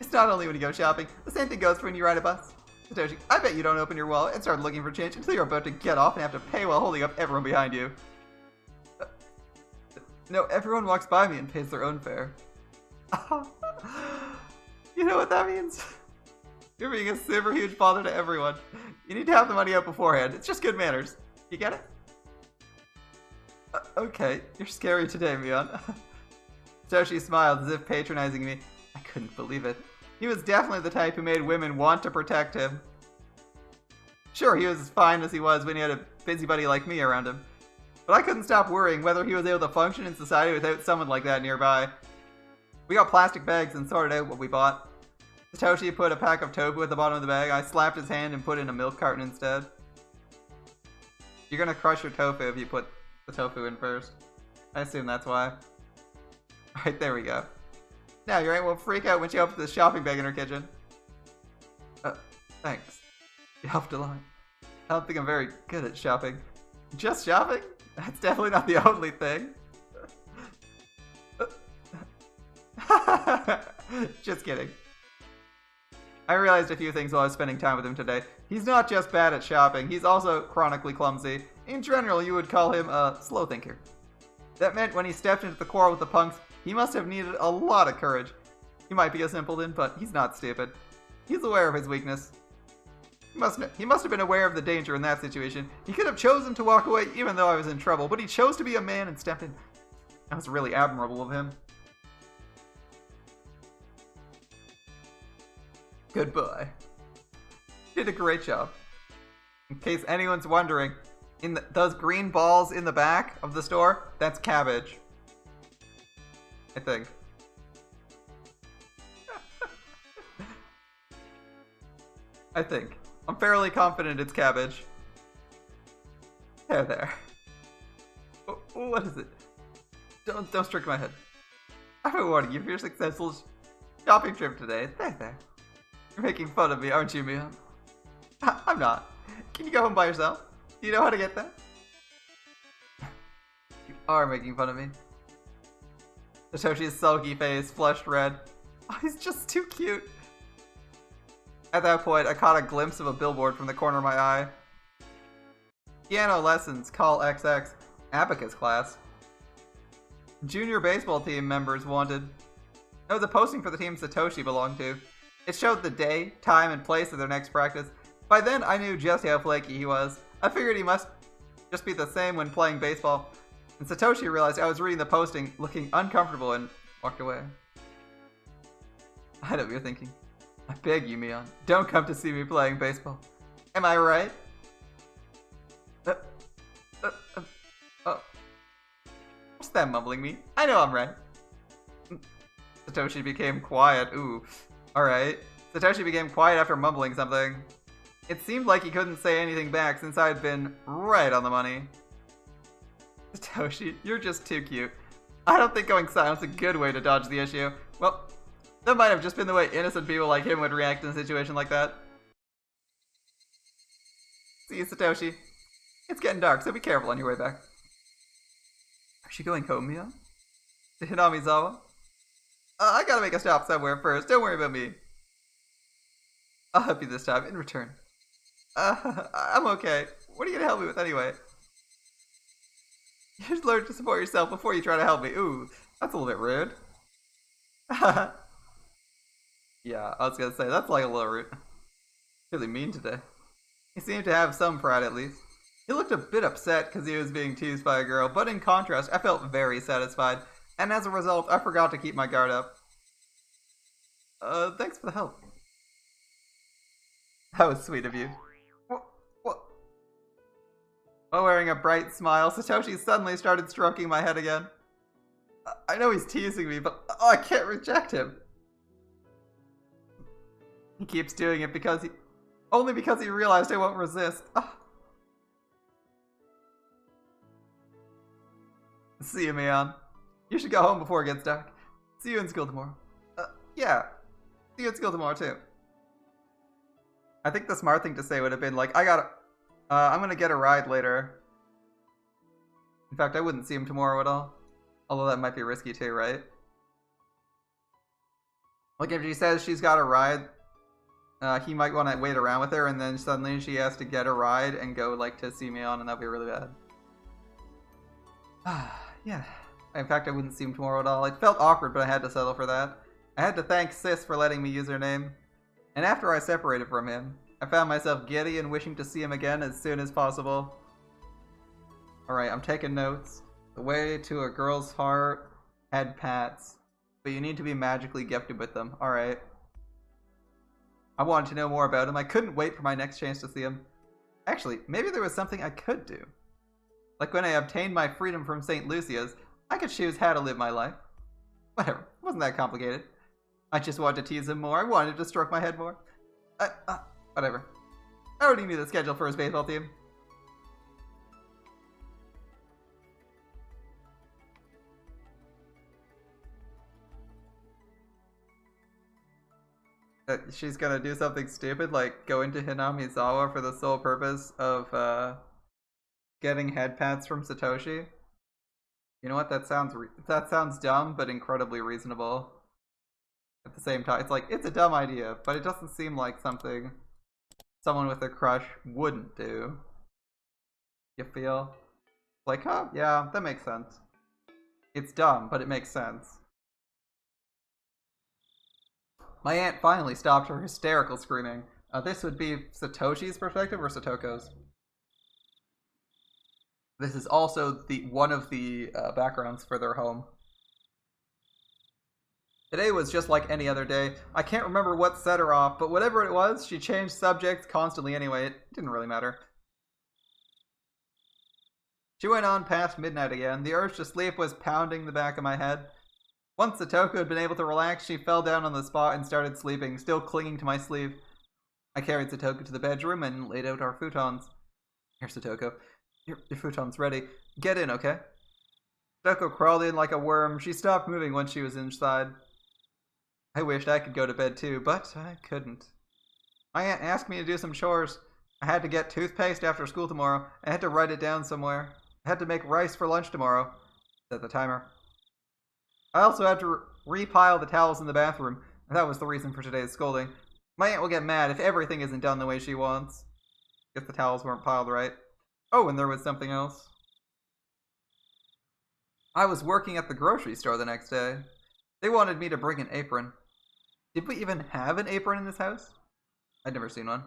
It's not only when you go shopping, the same thing goes for when you ride a bus. Satoshi, I bet you don't open your wallet and start looking for change until you're about to get off and have to pay while holding up everyone behind you. No, everyone walks by me and pays their own fare. You know what that means? You're being a super huge bother to everyone. You need to have the money out beforehand. It's just good manners. You get it? Okay, you're scary today, Mion. Satoshi smiled as if patronizing me. I couldn't believe it. He was definitely the type who made women want to protect him. Sure, he was as fine as he was when he had a busybody like me around him. But I couldn't stop worrying whether he was able to function in society without someone like that nearby. We got plastic bags and sorted out what we bought. Satoshi put a pack of tofu at the bottom of the bag. I slapped his hand and put in a milk carton instead. You're gonna crush your tofu if you put the tofu in first. I assume that's why. Alright, there we go. Now your aunt will freak out when she opens the shopping bag in her kitchen. Thanks. You helped a lot. I don't think I'm very good at shopping. Just shopping? That's definitely not the only thing. Just kidding. I realized a few things while I was spending time with him today. He's not just bad at shopping, he's also chronically clumsy. In general, you would call him a slow thinker. That meant when he stepped into the quarrel with the punks, he must have needed a lot of courage. He might be a simpleton, but he's not stupid. He's aware of his weakness. He must have been aware of the danger in that situation. He could have chosen to walk away even though I was in trouble, but he chose to be a man and step in. That was really admirable of him. Good boy. You did a great job. In case anyone's wondering, those green balls in the back of the store, that's cabbage. I think. I think. I'm fairly confident it's cabbage. There. What is it? Don't stroke my head. I've been warning you for your successful shopping trip today. There. You're making fun of me, aren't you, Mion? I'm not. Can you go home by yourself? Do you know how to get there? You are making fun of me. Satoshi's sulky face flushed red. Oh, he's just too cute. At that point, I caught a glimpse of a billboard from the corner of my eye. Piano lessons, call XX. Abacus class. Junior baseball team members wanted. It was a posting for the team Satoshi belonged to. It showed the day, time, and place of their next practice. By then, I knew just how flaky he was. I figured he must just be the same when playing baseball. And Satoshi realized I was reading the posting, looking uncomfortable, and walked away. I know what you're thinking. I beg you, Mion, don't come to see me playing baseball. Am I right? What's that mumbling mean? I know I'm right. Satoshi became quiet. Ooh. Alright. Satoshi became quiet after mumbling something. It seemed like he couldn't say anything back since I'd been right on the money. Satoshi, you're just too cute. I don't think going silent's a good way to dodge the issue. Well, that might have just been the way innocent people like him would react in a situation like that. See you, Satoshi. It's getting dark, so be careful on your way back. Are you going home, Mion? To Hinamizawa? I gotta make a stop somewhere first. Don't worry about me. I'll help you this time, in return. I'm okay. What are you gonna help me with anyway? You should learn to support yourself before you try to help me. Ooh, that's a little bit rude. Yeah, I was gonna say, that's like a little rude. Really mean today. He seemed to have some pride at least. He looked a bit upset because he was being teased by a girl, but in contrast, I felt very satisfied, and as a result, I forgot to keep my guard up. Thanks for the help. That was sweet of you. What? While wearing a bright smile, Satoshi suddenly started stroking my head again. I know he's teasing me, but I can't reject him. He keeps doing it only because he realized I won't resist. See you, Mion. You should go home before it gets dark. See you in school tomorrow. Yeah. See you in school tomorrow, too. I think the smart thing to say would have been like, I'm gonna get a ride later. In fact, I wouldn't see him tomorrow at all. Although that might be risky too, right? Like if she says she's got a ride, he might want to wait around with her and then suddenly she has to get a ride and go like to see Mion and that'd be really bad. Yeah. In fact, I wouldn't see him tomorrow at all. It felt awkward, but I had to settle for that. I had to thank Sis for letting me use her name. And after I separated from him, I found myself giddy and wishing to see him again as soon as possible. Alright, I'm taking notes. The way to a girl's heart had pats, but you need to be magically gifted with them. Alright. I wanted to know more about him. I couldn't wait for my next chance to see him. Actually, maybe there was something I could do. Like when I obtained my freedom from St. Lucia's, I could choose how to live my life. Whatever, it wasn't that complicated. I just wanted to tease him more. I wanted to stroke my head more. Whatever. I already knew the schedule for his baseball team. She's gonna do something stupid, like go into Hinamizawa for the sole purpose of getting head pats from Satoshi. You know what? That sounds dumb, but incredibly reasonable. At the same time, it's like, it's a dumb idea, but it doesn't seem like something someone with a crush wouldn't do. You feel? Like, huh, yeah, that makes sense. It's dumb, but it makes sense. My aunt finally stopped her hysterical screaming. This would be Satoshi's perspective or Satoko's? This is also one of the backgrounds for their home. Today was just like any other day. I can't remember what set her off, but whatever it was, she changed subjects constantly anyway. It didn't really matter. She went on past midnight again. The urge to sleep was pounding the back of my head. Once Satoko had been able to relax, she fell down on the spot and started sleeping, still clinging to my sleeve. I carried Satoko to the bedroom and laid out our futons. Here, Satoko. Your futon's ready. Get in, okay? Satoko crawled in like a worm. She stopped moving once she was inside. I wished I could go to bed too, but I couldn't. My aunt asked me to do some chores. I had to get toothpaste after school tomorrow. I had to write it down somewhere. I had to make rice for lunch tomorrow. Set the timer. I also had to repile the towels in the bathroom. That was the reason for today's scolding. My aunt will get mad if everything isn't done the way she wants. If the towels weren't piled right. Oh, and there was something else. I was working at the grocery store the next day. They wanted me to bring an apron. Did we even have an apron in this house? I'd never seen one.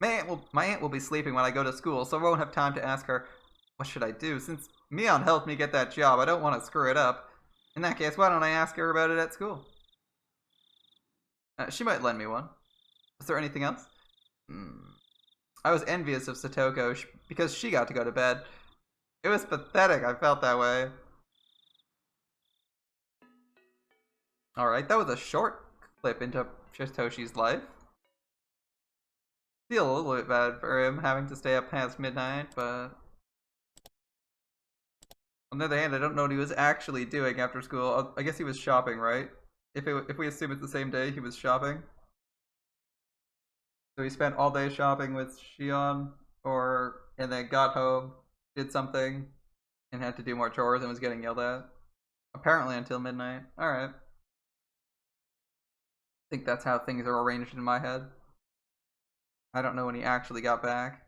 My aunt will be sleeping when I go to school, so I won't have time to ask her, what should I do? Since Mion helped me get that job, I don't want to screw it up. In that case, why don't I ask her about it at school? She might lend me one. Was there anything else? I was envious of Satoko because she got to go to bed. It was pathetic, I felt that way. Alright, that was a short clip into Satoshi's life. Feel a little bit bad for him having to stay up past midnight, but on the other hand, I don't know what he was actually doing after school. I guess he was shopping, right? If we assume it's the same day, he was shopping. So he spent all day shopping with Shion, and then got home, did something, and had to do more chores and was getting yelled at. Apparently until midnight. Alright. I think that's how things are arranged in my head. I don't know when he actually got back.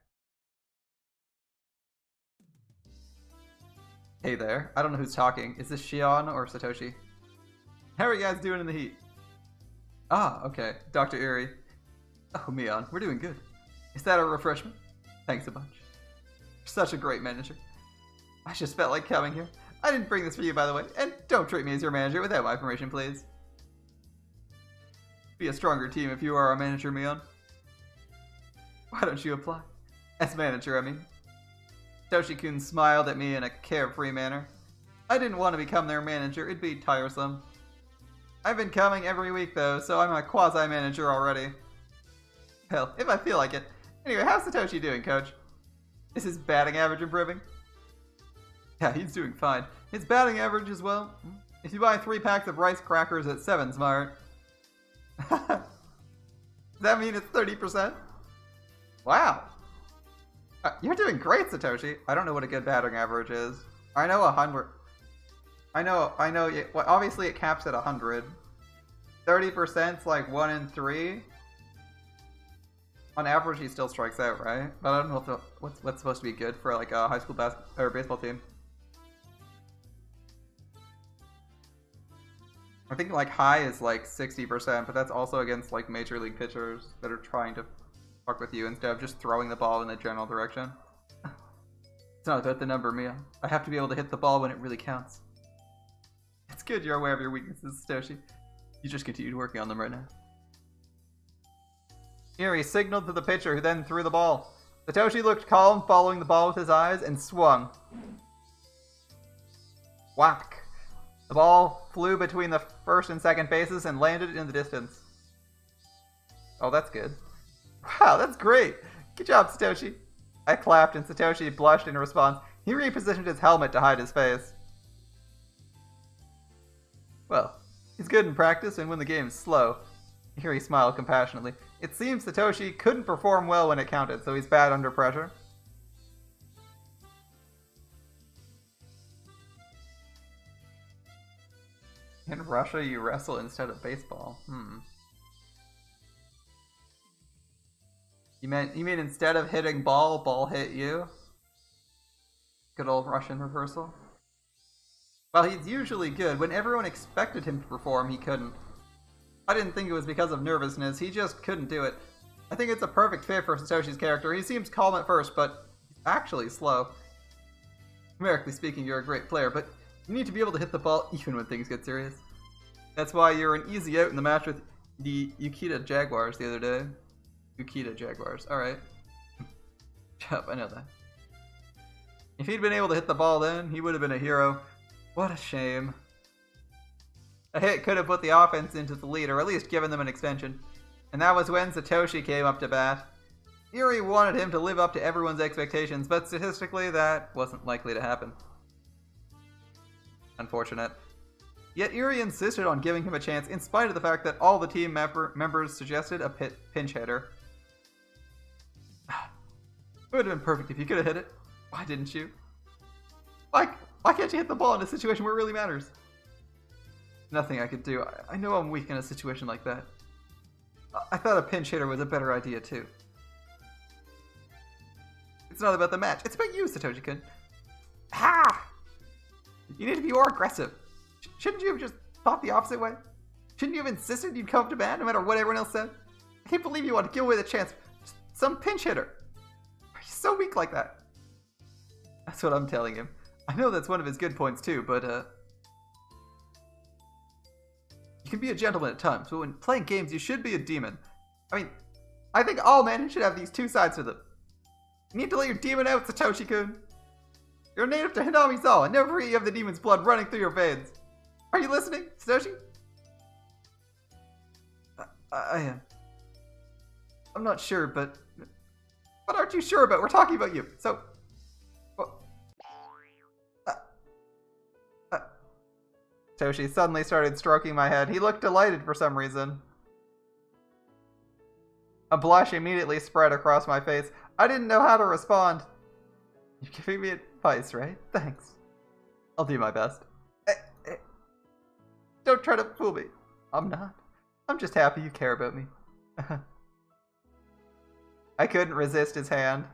Hey there. I don't know who's talking. Is this Shion or Satoshi? How are you guys doing in the heat? Ah, okay. Dr. Erie. Oh, Mion, we're doing good. Is that a refreshment? Thanks a bunch. You're such a great manager. I just felt like coming here. I didn't bring this for you, by the way. And don't treat me as your manager without my permission, please. Be a stronger team if you are our manager, Mion. Why don't you apply? As manager, I mean. Toshi-kun smiled at me in a carefree manner. I didn't want to become their manager. It'd be tiresome. I've been coming every week, though, so I'm a quasi-manager already. Hell, if I feel like it. Anyway, how's Satoshi doing, coach? Is his batting average improving? Yeah, he's doing fine. His batting average as well. If you buy 3 packs of rice crackers at 7 Smart. Does that mean it's 30%? Wow. You're doing great, Satoshi. I don't know what a good batting average is. I know 100. I know. Well, obviously it caps at 100. 30%'s like 1 in 3. On average, he still strikes out, right? But I don't know if what's supposed to be good for like a high school baseball team. I think like high is like 60%, but that's also against like major league pitchers that are trying to fuck with you instead of just throwing the ball in a general direction. It's not about the number, Mia. I have to be able to hit the ball when it really counts. It's good you're aware of your weaknesses, Satoshi. You just continue working on them right now. Here, he signaled to the pitcher, who then threw the ball. Satoshi looked calm, following the ball with his eyes, and swung. Whack! The ball flew between the first and second bases and landed in the distance. Oh, that's good. Wow, that's great! Good job, Satoshi. I clapped, and Satoshi blushed in response. He repositioned his helmet to hide his face. Well, he's good in practice and when the game's slow. Here he smiled compassionately. It seems Satoshi couldn't perform well when it counted, so he's bad under pressure. In Russia, you wrestle instead of baseball. You mean instead of hitting ball hit you? Good old Russian reversal. While he's usually good, when everyone expected him to perform, he couldn't. I didn't think it was because of nervousness, he just couldn't do it. I think it's a perfect fit for Satoshi's character. He seems calm at first, but he's actually slow. Numerically speaking, you're a great player, but you need to be able to hit the ball even when things get serious. That's why you're an easy out in the match with the Yukita Jaguars the other day. Yukita Jaguars, alright. Yup, I know that. If he'd been able to hit the ball then, he would have been a hero. What a shame. A hit could have put the offense into the lead, or at least given them an extension. And that was when Satoshi came up to bat. Iri wanted him to live up to everyone's expectations, but statistically that wasn't likely to happen. Unfortunate. Yet Iri insisted on giving him a chance in spite of the fact that all the team members suggested a pinch hitter. It would have been perfect if you could have hit it. Why didn't you? Why can't you hit the ball in a situation where it really matters? Nothing I could do. I know I'm weak in a situation like that. I thought a pinch hitter was a better idea too. It's not about the match. It's about you, Satoshi-kun. Ha! You need to be more aggressive. Shouldn't you have just thought the opposite way? Shouldn't you have insisted you'd come to bat no matter what everyone else said? I can't believe you want to give away the chance. Some pinch hitter. Are you so weak like that? That's what I'm telling him. I know that's one of his good points too, but you can be a gentleman at times, but when playing games, you should be a demon. I mean, I think all men should have these two sides to them. You need to let your demon out, Satoshi-kun. You're a native to Hinamizawa, and never forget you have the demon's blood running through your veins. Are you listening, Satoshi? I am. I'm not sure, but... What aren't you sure about? We're talking about you, so... Satoshi suddenly started stroking my head. He looked delighted for some reason. A blush immediately spread across my face. I didn't know how to respond. You're giving me advice, right? Thanks. I'll do my best. Don't try to fool me. I'm not. I'm just happy you care about me. I couldn't resist his hand.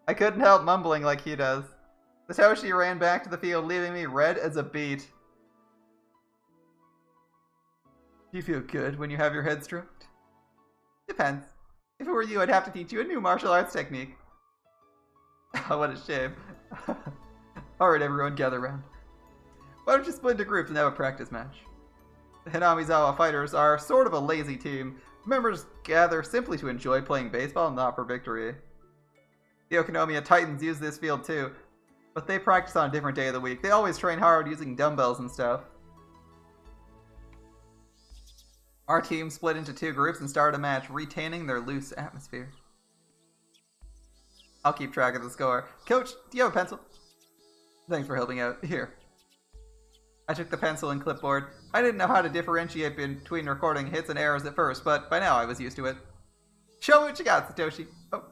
I couldn't help mumbling like he does. Satoshi ran back to the field, leaving me red as a beet. Do you feel good when you have your head stroked? Depends. If it were you, I'd have to teach you a new martial arts technique. Oh, what a shame. Alright, everyone, gather round. Why don't you split into groups and have a practice match? The Hinamizawa fighters are sort of a lazy team. Members gather simply to enjoy playing baseball, not for victory. The Okinomiya Titans use this field too, but they practice on a different day of the week. They always train hard using dumbbells and stuff. Our team split into two groups and started a match, retaining their loose atmosphere. I'll keep track of the score. Coach, do you have a pencil? Thanks for helping out. Here. I took the pencil and clipboard. I didn't know how to differentiate between recording hits and errors at first, but by now I was used to it. Show me what you got, Satoshi. Oh,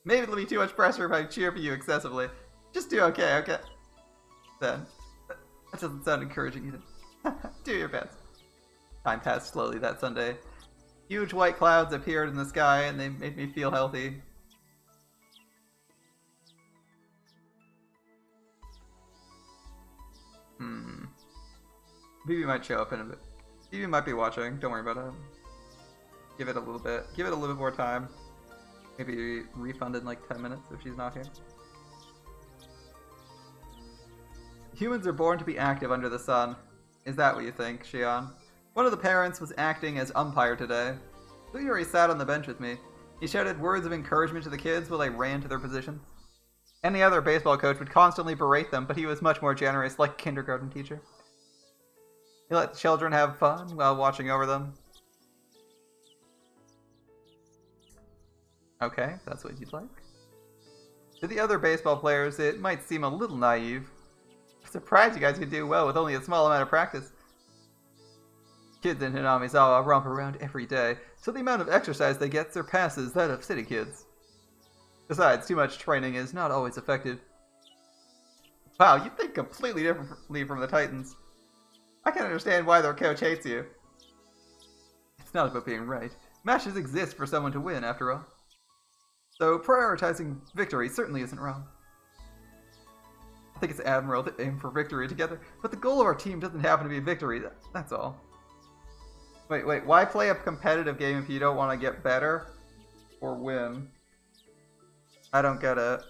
maybe it'll be too much pressure if I cheer for you excessively. Just do okay. Then. That doesn't sound encouraging either. Do your best. Time passed slowly that Sunday. Huge white clouds appeared in the sky and they made me feel healthy. Bibi might show up in a bit. Bibi might be watching, don't worry about it. Give it a little bit more time. Maybe refund in like 10 minutes if she's not here. Humans are born to be active under the sun. Is that what you think, Shion? One of the parents was acting as umpire today. Yuri sat on the bench with me. He shouted words of encouragement to the kids while they ran to their positions. Any other baseball coach would constantly berate them, but he was much more generous, like a kindergarten teacher. He let the children have fun while watching over them. Okay, that's what you'd like. To the other baseball players, it might seem a little naive. I'm surprised you guys could do well with only a small amount of practice. Kids in Hinamizawa romp around every day, so the amount of exercise they get surpasses that of city kids. Besides, too much training is not always effective. Wow, you think completely differently from the Titans. I can understand why their coach hates you. It's not about being right. Matches exist for someone to win, after all. So prioritizing victory certainly isn't wrong. I think it's admirable to aim for victory together, but the goal of our team doesn't happen to be victory, that's all. Wait, why play a competitive game if you don't want to get better? or win. I don't get it.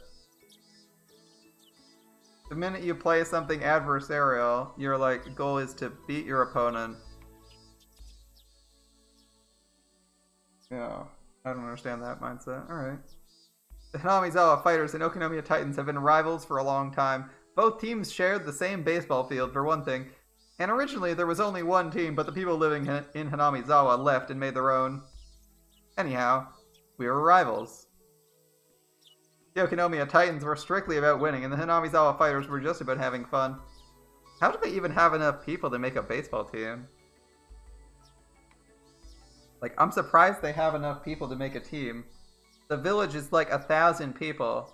The minute you play something adversarial, your like goal is to beat your opponent. Yeah, I don't understand that mindset. Alright. The Hinamizawa Fighters and Okinomiya Titans have been rivals for a long time. Both teams shared the same baseball field, for one thing. And originally there was only one team, but the people living in Hinamizawa left and made their own. Anyhow, we were rivals. The Okinomiya Titans were strictly about winning, and the Hinamizawa Fighters were just about having fun. How do they even have enough people to make a baseball team? Like, I'm surprised they have enough people to make a team. The village is like 1,000 people.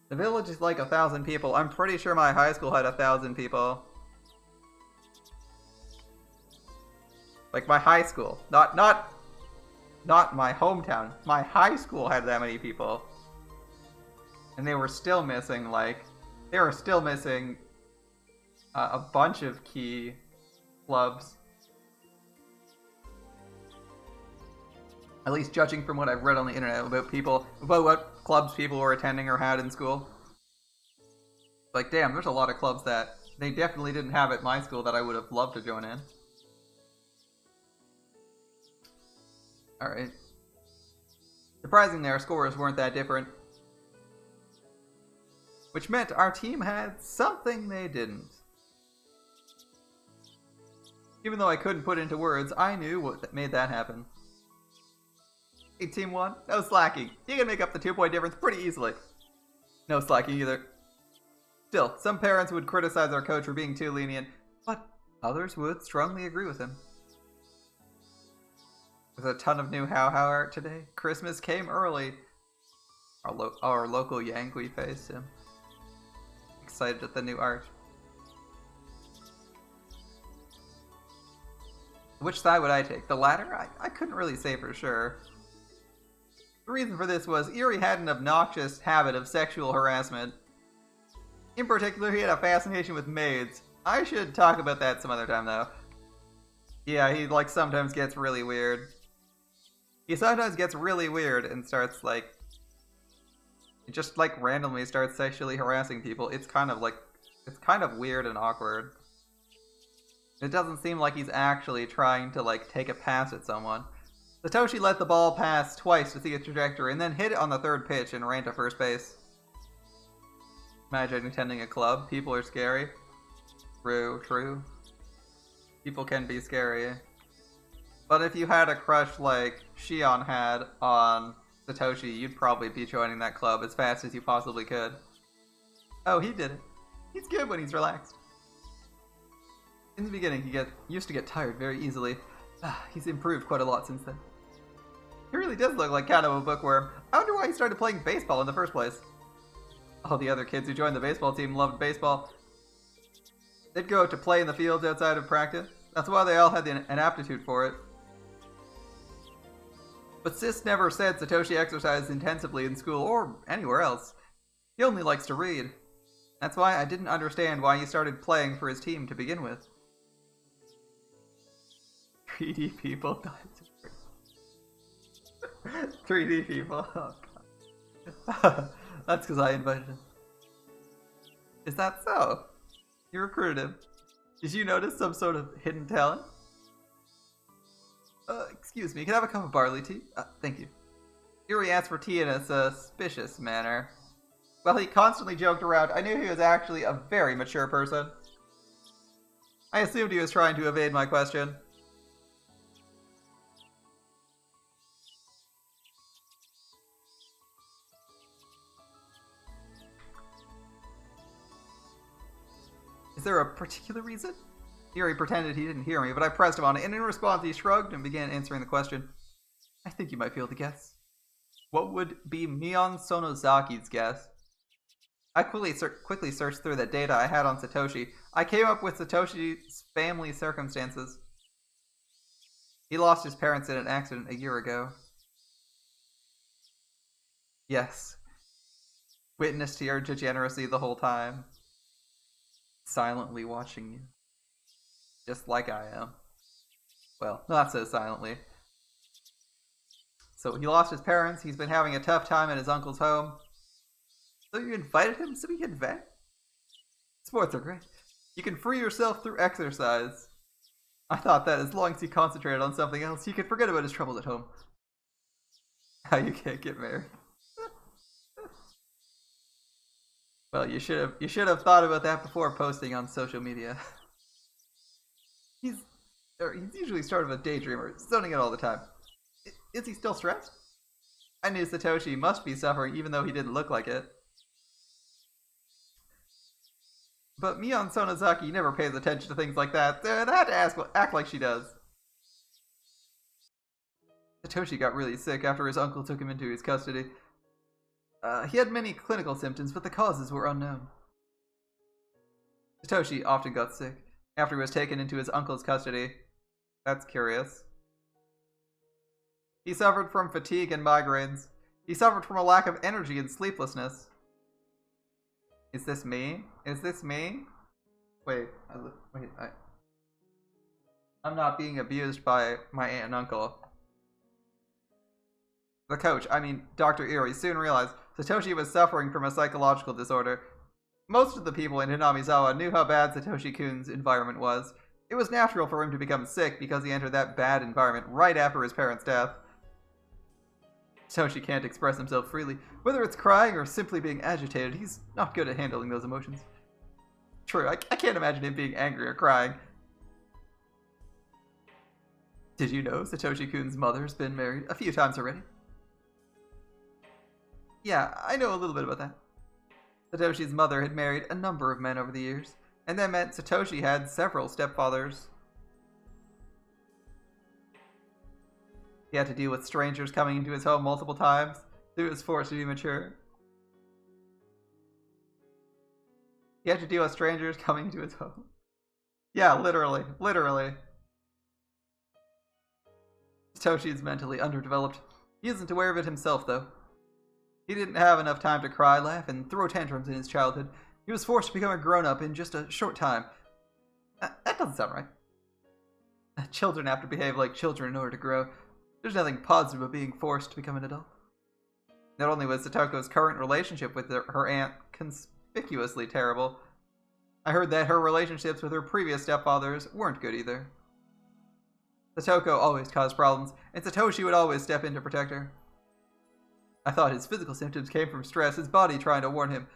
The village is like 1,000 people. I'm pretty sure my high school had 1,000 people. Like my high school, not my hometown. My high school had that many people, and they were still missing a bunch of key clubs. At least judging from what I've read on the internet about what clubs people were attending or had in school. Like, damn, there's a lot of clubs that they definitely didn't have at my school that I would have loved to join in. Alright. Surprisingly, our scores weren't that different. Which meant our team had something they didn't. Even though I couldn't put into words, I knew what made that happen. Hey, Team 1, no slacking. You can make up the 2-point difference pretty easily. No slacking either. Still, some parents would criticize our coach for being too lenient, but others would strongly agree with him. There's a ton of new How art today. Christmas came early. Our local Yangui faced him. Excited at the new art. Which side would I take? The latter? I couldn't really say for sure. The reason for this was Eri had an obnoxious habit of sexual harassment. In particular, he had a fascination with maids. I should talk about that some other time, though. Yeah, he, like, sometimes gets really weird. He sometimes gets really weird and starts, like... just, like, randomly starts sexually harassing people. It's kind of weird and awkward. It doesn't seem like he's actually trying to, like, take a pass at someone. Satoshi let the ball pass twice to see its trajectory, and then hit it on the third pitch and ran to first base. Imagine attending a club. People are scary. True. People can be scary. But if you had a crush like Shion had on Satoshi, you'd probably be joining that club as fast as you possibly could. Oh, he did it. He's good when he's relaxed. In the beginning, he used to get tired very easily. He's improved quite a lot since then. He really does look like kind of a bookworm. I wonder why he started playing baseball in the first place. All the other kids who joined the baseball team loved baseball. They'd go out to play in the fields outside of practice. That's why they all had an aptitude for it. But Sis never said Satoshi exercised intensively in school or anywhere else. He only likes to read. That's why I didn't understand why he started playing for his team to begin with. 3D people died. 3D people. Oh, God. That's because I invited him. Is that so? You recruited him. Did you notice some sort of hidden talent? Excuse me, can I have a cup of barley tea? Thank you. Eri asked for tea in a suspicious manner. While he constantly joked around, I knew he was actually a very mature person. I assumed he was trying to evade my question. Is there a particular reason? Eri pretended he didn't hear me, but I pressed him on it, and in response he shrugged and began answering the question. I think you might be able to guess. What would be Mion Sonozaki's guess? I quickly searched through the data I had on Satoshi. I came up with Satoshi's family circumstances. He lost his parents in an accident a year ago. Yes. Witness to your degeneracy the whole time. Silently watching you. Just like I am. Well, not so silently. So he lost his parents, he's been having a tough time at his uncle's home. So you invited him so he can vent? Sports are great. You can free yourself through exercise. I thought that as long as he concentrated on something else, he could forget about his troubles at home. How you can't get married. Well, you should have thought about that before posting on social media. He's usually sort of a daydreamer, zoning out all the time. Is he still stressed? I knew Satoshi must be suffering even though he didn't look like it. But Mion Sonozaki never pays attention to things like that, and I had to act like she does. Satoshi got really sick after his uncle took him into his custody. He had many clinical symptoms, but the causes were unknown. Satoshi often got sick after he was taken into his uncle's custody. That's curious. He suffered from fatigue and migraines. He suffered from a lack of energy and sleeplessness. Is this me? Is this me? Wait, I'm not being abused by my aunt and uncle. The coach, Dr. Eri, soon realized Satoshi was suffering from a psychological disorder. Most of the people in Hinamizawa knew how bad Satoshi-kun's environment was. It was natural for him to become sick because he entered that bad environment right after his parents' death. Satoshi can't express himself freely. Whether it's crying or simply being agitated, he's not good at handling those emotions. True, I can't imagine him being angry or crying. Did you know Satoshi-kun's mother's been married a few times already? Yeah, I know a little bit about that. Satoshi's mother had married a number of men over the years, and that meant Satoshi had several stepfathers. He had to deal with strangers coming into his home multiple times, so he was forced to be mature. He had to deal with strangers coming into his home. Yeah, literally. Satoshi is mentally underdeveloped. He isn't aware of it himself, though. He didn't have enough time to cry, laugh, and throw tantrums in his childhood. He was forced to become a grown-up in just a short time. That doesn't sound right. Children have to behave like children in order to grow. There's nothing positive about being forced to become an adult. Not only was Satoko's current relationship with her aunt conspicuously terrible, I heard that her relationships with her previous stepfathers weren't good either. Satoko always caused problems, and Satoshi would always step in to protect her. I thought his physical symptoms came from stress, his body trying to warn him.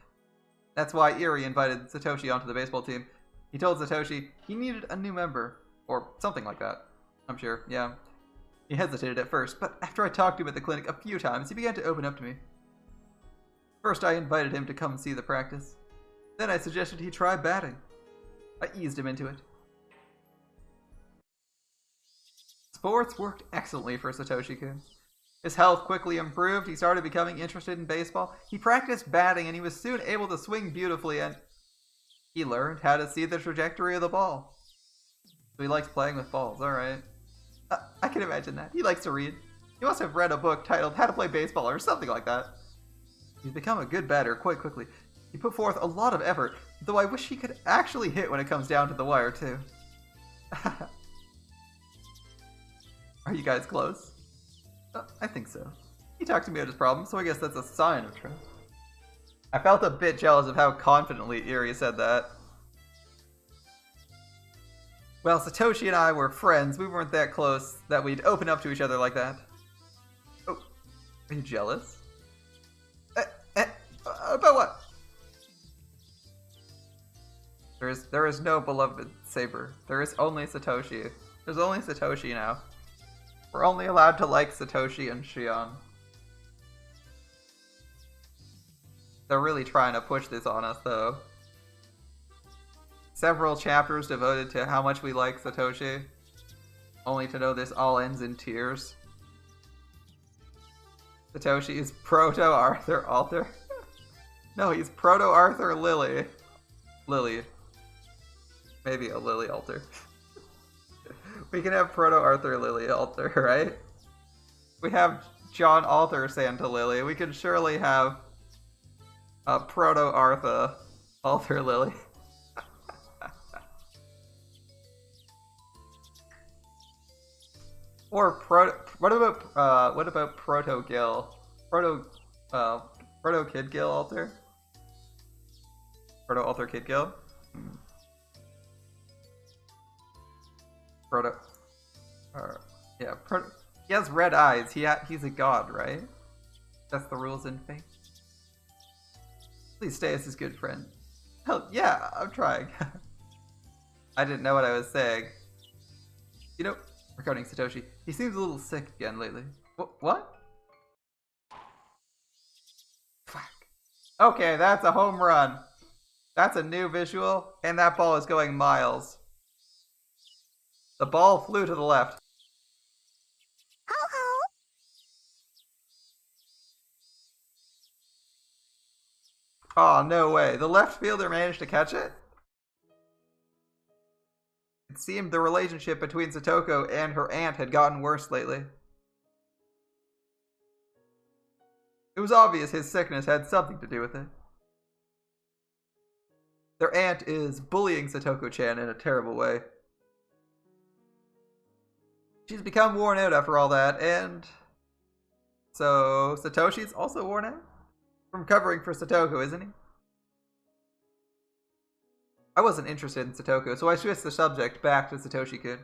That's why Eri invited Satoshi onto the baseball team. He told Satoshi he needed a new member, or something like that. I'm sure, yeah. He hesitated at first, but after I talked to him at the clinic a few times, he began to open up to me. First, I invited him to come see the practice. Then I suggested he try batting. I eased him into it. Sports worked excellently for Satoshi-kun. His health quickly improved, he started becoming interested in baseball, he practiced batting, and he was soon able to swing beautifully, and he learned how to see the trajectory of the ball. So he likes playing with balls, alright. I can imagine that. He likes to read. He must have read a book titled How to Play Baseball or something like that. He's become a good batter quite quickly. He put forth a lot of effort, though I wish he could actually hit when it comes down to the wire, too. Are you guys close? I think so. He talked to me about his problems, so I guess that's a sign of trust. I felt a bit jealous of how confidently Eri said that. Well, Satoshi and I were friends. We weren't that close that we'd open up to each other like that. Oh, are you jealous? About what? There is no beloved Saber. There is only Satoshi. There's only Satoshi now. We're only allowed to like Satoshi and Shion. They're really trying to push this on us, though. Several chapters devoted to how much we like Satoshi, only to know this all ends in tears. Satoshi is Proto-Arthur Alter. No, he's Proto-Arthur Lily. Lily. Maybe a Lily Alter. We can have Proto-Arthur Lily Alter, right? We have John Alter Santa Lily. We can surely have Proto-Arthur Alter Lily. Or what about Proto Gil? Proto uh Proto Kid Gil Alter? Proto Alter Kid Gil? Hmm. Proto yeah, Proto, he has red eyes. He's a god, right? That's the rules in fate. Please stay as his good friend. Hell yeah, I'm trying. I didn't know what I was saying. You know, regarding Satoshi, he seems a little sick again lately. What? Fuck. Okay, that's a home run. That's a new visual, and that ball is going miles. The ball flew to the left. Oh, no way. The left fielder managed to catch it? It seemed the relationship between Satoko and her aunt had gotten worse lately. It was obvious his sickness had something to do with it. Their aunt is bullying Satoko-chan in a terrible way. She's become worn out after all that, and so Satoshi's also worn out? From covering for Satoko, isn't he? I wasn't interested in Satoko, so I switched the subject back to Satoshi-kun.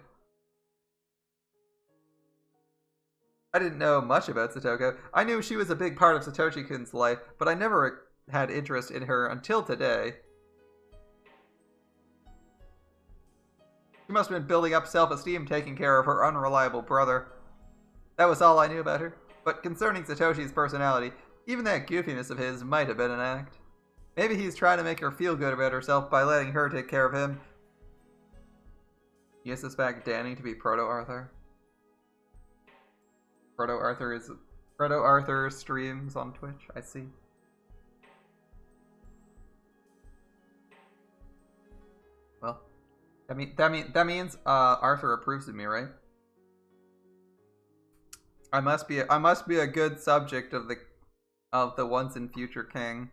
I didn't know much about Satoko. I knew she was a big part of Satoshi-kun's life, but I never had interest in her until today. She must have been building up self-esteem taking care of her unreliable brother. That was all I knew about her. But concerning Satoshi's personality, even that goofiness of his might have been an act. Maybe he's trying to make her feel good about herself by letting her take care of him. You suspect Danny to be Proto-Arthur? Proto-Arthur streams on Twitch, I see. Well, that means Arthur approves of me, right? I must be a good subject of the once and future king.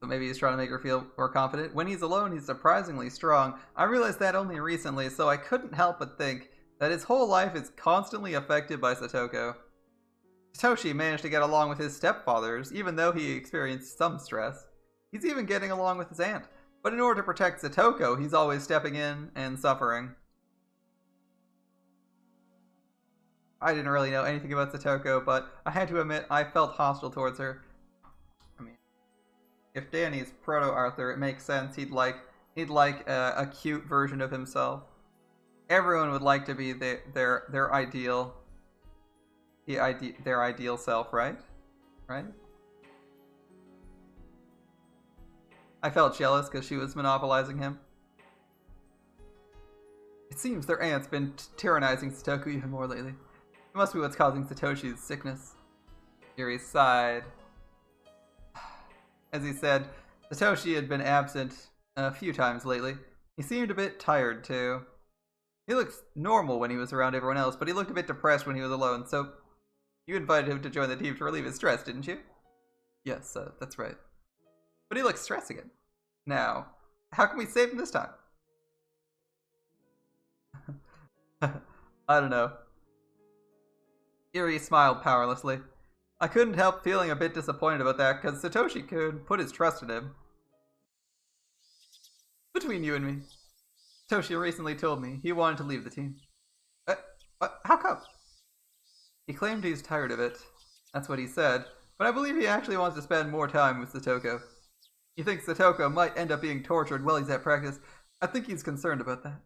So maybe he's trying to make her feel more confident. When he's alone, he's surprisingly strong. I realized that only recently, so I couldn't help but think that his whole life is constantly affected by Satoko. Satoshi managed to get along with his stepfathers, even though he experienced some stress. He's even getting along with his aunt. But in order to protect Satoko, he's always stepping in and suffering. I didn't really know anything about Satoko, but I had to admit I felt hostile towards her. I mean, if Danny's Proto-Arthur, it makes sense he'd like a cute version of himself. Everyone would like to be their ideal self, right? Right? I felt jealous because she was monopolizing him. It seems their aunt's been tyrannizing Satoko even more lately. It must be what's causing Satoshi's sickness. Yuri sighed. As he said, Satoshi had been absent a few times lately. He seemed a bit tired, too. He looked normal when he was around everyone else, but he looked a bit depressed when he was alone, so you invited him to join the team to relieve his stress, didn't you? Yes, that's right. But he looks stressed again. Now, how can we save him this time? I don't know. Yuri smiled powerlessly. I couldn't help feeling a bit disappointed about that, because Satoshi could put his trust in him. Between you and me, Satoshi recently told me he wanted to leave the team. How come? He claimed he's tired of it. That's what he said, but I believe he actually wants to spend more time with Satoko. He thinks Satoko might end up being tortured while he's at practice. I think he's concerned about that.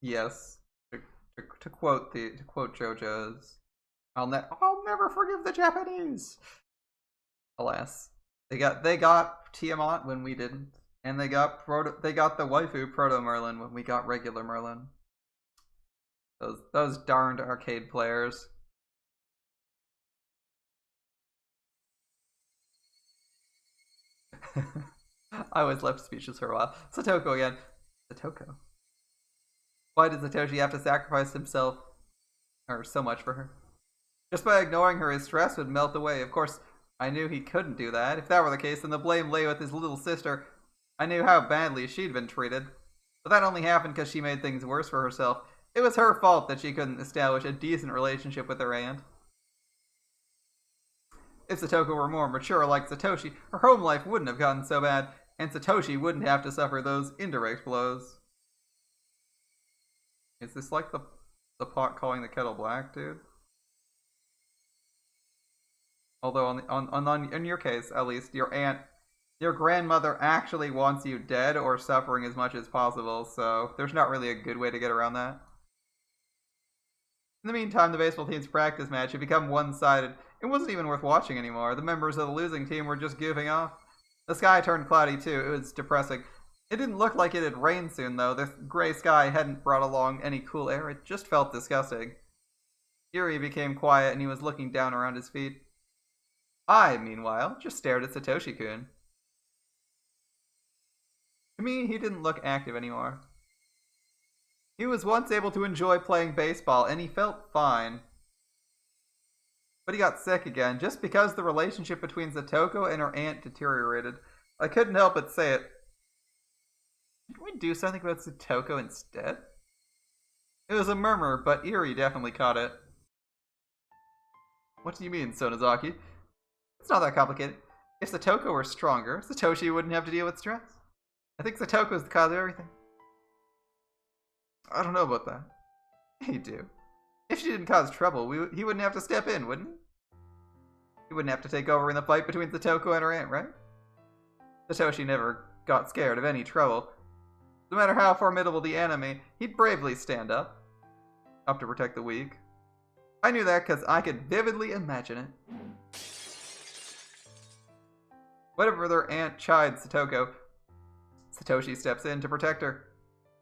Yes. To quote JoJo's, I'll never forgive the Japanese. Alas, they got Tiamat when we didn't, and they got the waifu Proto Merlin when we got regular Merlin. Those darned arcade players. I was left speechless for a while. Satoko again. Satoko. Why did Satoshi have to sacrifice himself or so much for her? Just by ignoring her, his stress would melt away. Of course, I knew he couldn't do that. If that were the case, then the blame lay with his little sister. I knew how badly she'd been treated. But that only happened because she made things worse for herself. It was her fault that she couldn't establish a decent relationship with her aunt. If Satoko were more mature like Satoshi, her home life wouldn't have gotten so bad, and Satoshi wouldn't have to suffer those indirect blows. Is this like the pot calling the kettle black, dude? Although in your case, at least, your grandmother actually wants you dead or suffering as much as possible, so there's not really a good way to get around that. In the meantime, the baseball team's practice match had become one-sided. It wasn't even worth watching anymore. The members of the losing team were just goofing off. The sky turned cloudy too. It was depressing. It didn't look like it'd rain soon, though. The gray sky hadn't brought along any cool air. It just felt disgusting. Iri became quiet, and he was looking down around his feet. I, meanwhile, just stared at Satoshi-kun. To me, he didn't look active anymore. He was once able to enjoy playing baseball, and he felt fine. But he got sick again, just because the relationship between Satoko and her aunt deteriorated. I couldn't help but say it. Didn't we do something about Satoko instead? It was a murmur, but Iri definitely caught it. What do you mean, Sonozaki? It's not that complicated. If Satoko were stronger, Satoshi wouldn't have to deal with stress. I think Satoko is the cause of everything. I don't know about that. You do. If she didn't cause trouble, he wouldn't have to step in, wouldn't he? He wouldn't have to take over in the fight between Satoko and her aunt, right? Satoshi never got scared of any trouble. No matter how formidable the enemy, he'd bravely stand up to protect the weak. I knew that because I could vividly imagine it. Whenever their aunt chides Satoko, Satoshi steps in to protect her.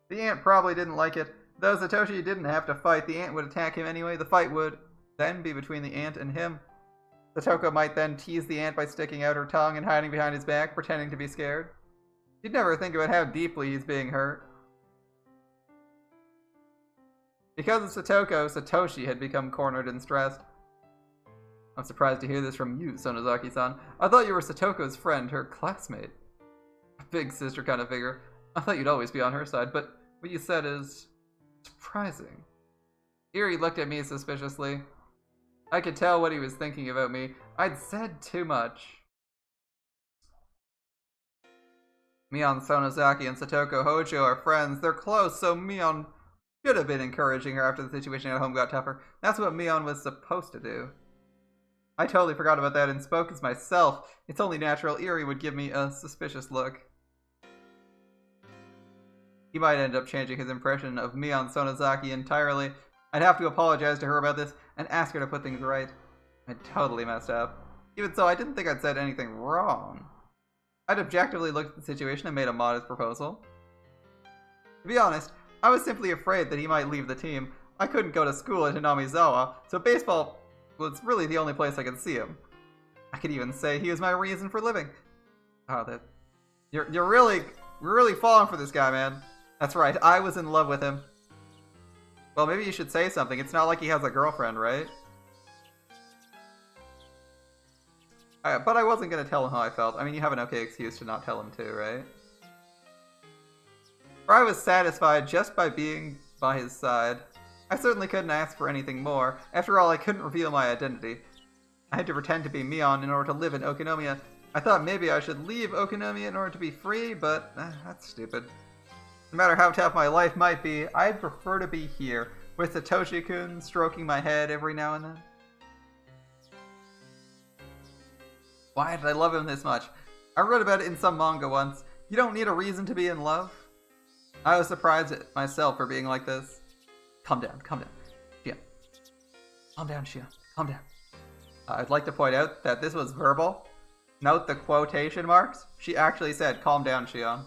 The aunt probably didn't like it. Though Satoshi didn't have to fight, the aunt would attack him anyway. The fight would then be between the aunt and him. Satoko might then tease the aunt by sticking out her tongue and hiding behind his back, pretending to be scared. She'd never think about how deeply he's being hurt. Because of Satoko, Satoshi had become cornered and stressed. I'm surprised to hear this from you, Sonozaki-san. I thought you were Satoko's friend, her classmate. A big sister kind of figure. I thought you'd always be on her side, but what you said is surprising. Iri looked at me suspiciously. I could tell what he was thinking about me. I'd said too much. Mion, Sonozaki, and Satoko Hojo are friends. They're close, so Mion should have been encouraging her after the situation at home got tougher. That's what Mion was supposed to do. I totally forgot about that and spoke as myself. It's only natural Iri would give me a suspicious look. He might end up changing his impression of Mion Sonozaki entirely. I'd have to apologize to her about this and ask her to put things right. I totally messed up. Even so, I didn't think I'd said anything wrong. I'd objectively looked at the situation and made a modest proposal. To be honest, I was simply afraid that he might leave the team. I couldn't go to school at Hinamizawa, so baseball was really the only place I could see him. I could even say he was my reason for living. Oh, that... You're really falling for this guy, man. That's right, I was in love with him. Well, maybe you should say something. It's not like he has a girlfriend, right? But I wasn't going to tell him how I felt. I mean, you have an okay excuse to not tell him too, right? Or I was satisfied just by being by his side. I certainly couldn't ask for anything more. After all, I couldn't reveal my identity. I had to pretend to be Mion in order to live in Okinomiya. I thought maybe I should leave Okinomiya in order to be free, but that's stupid. No matter how tough my life might be, I'd prefer to be here, with Satoshi-kun stroking my head every now and then. Why did I love him this much? I read about it in some manga once. You don't need a reason to be in love. I was surprised at myself for being like this. Calm down, Shion. Calm down, Shion. Calm down. I'd like to point out that this was verbal. Note the quotation marks. She actually said, calm down, Shion.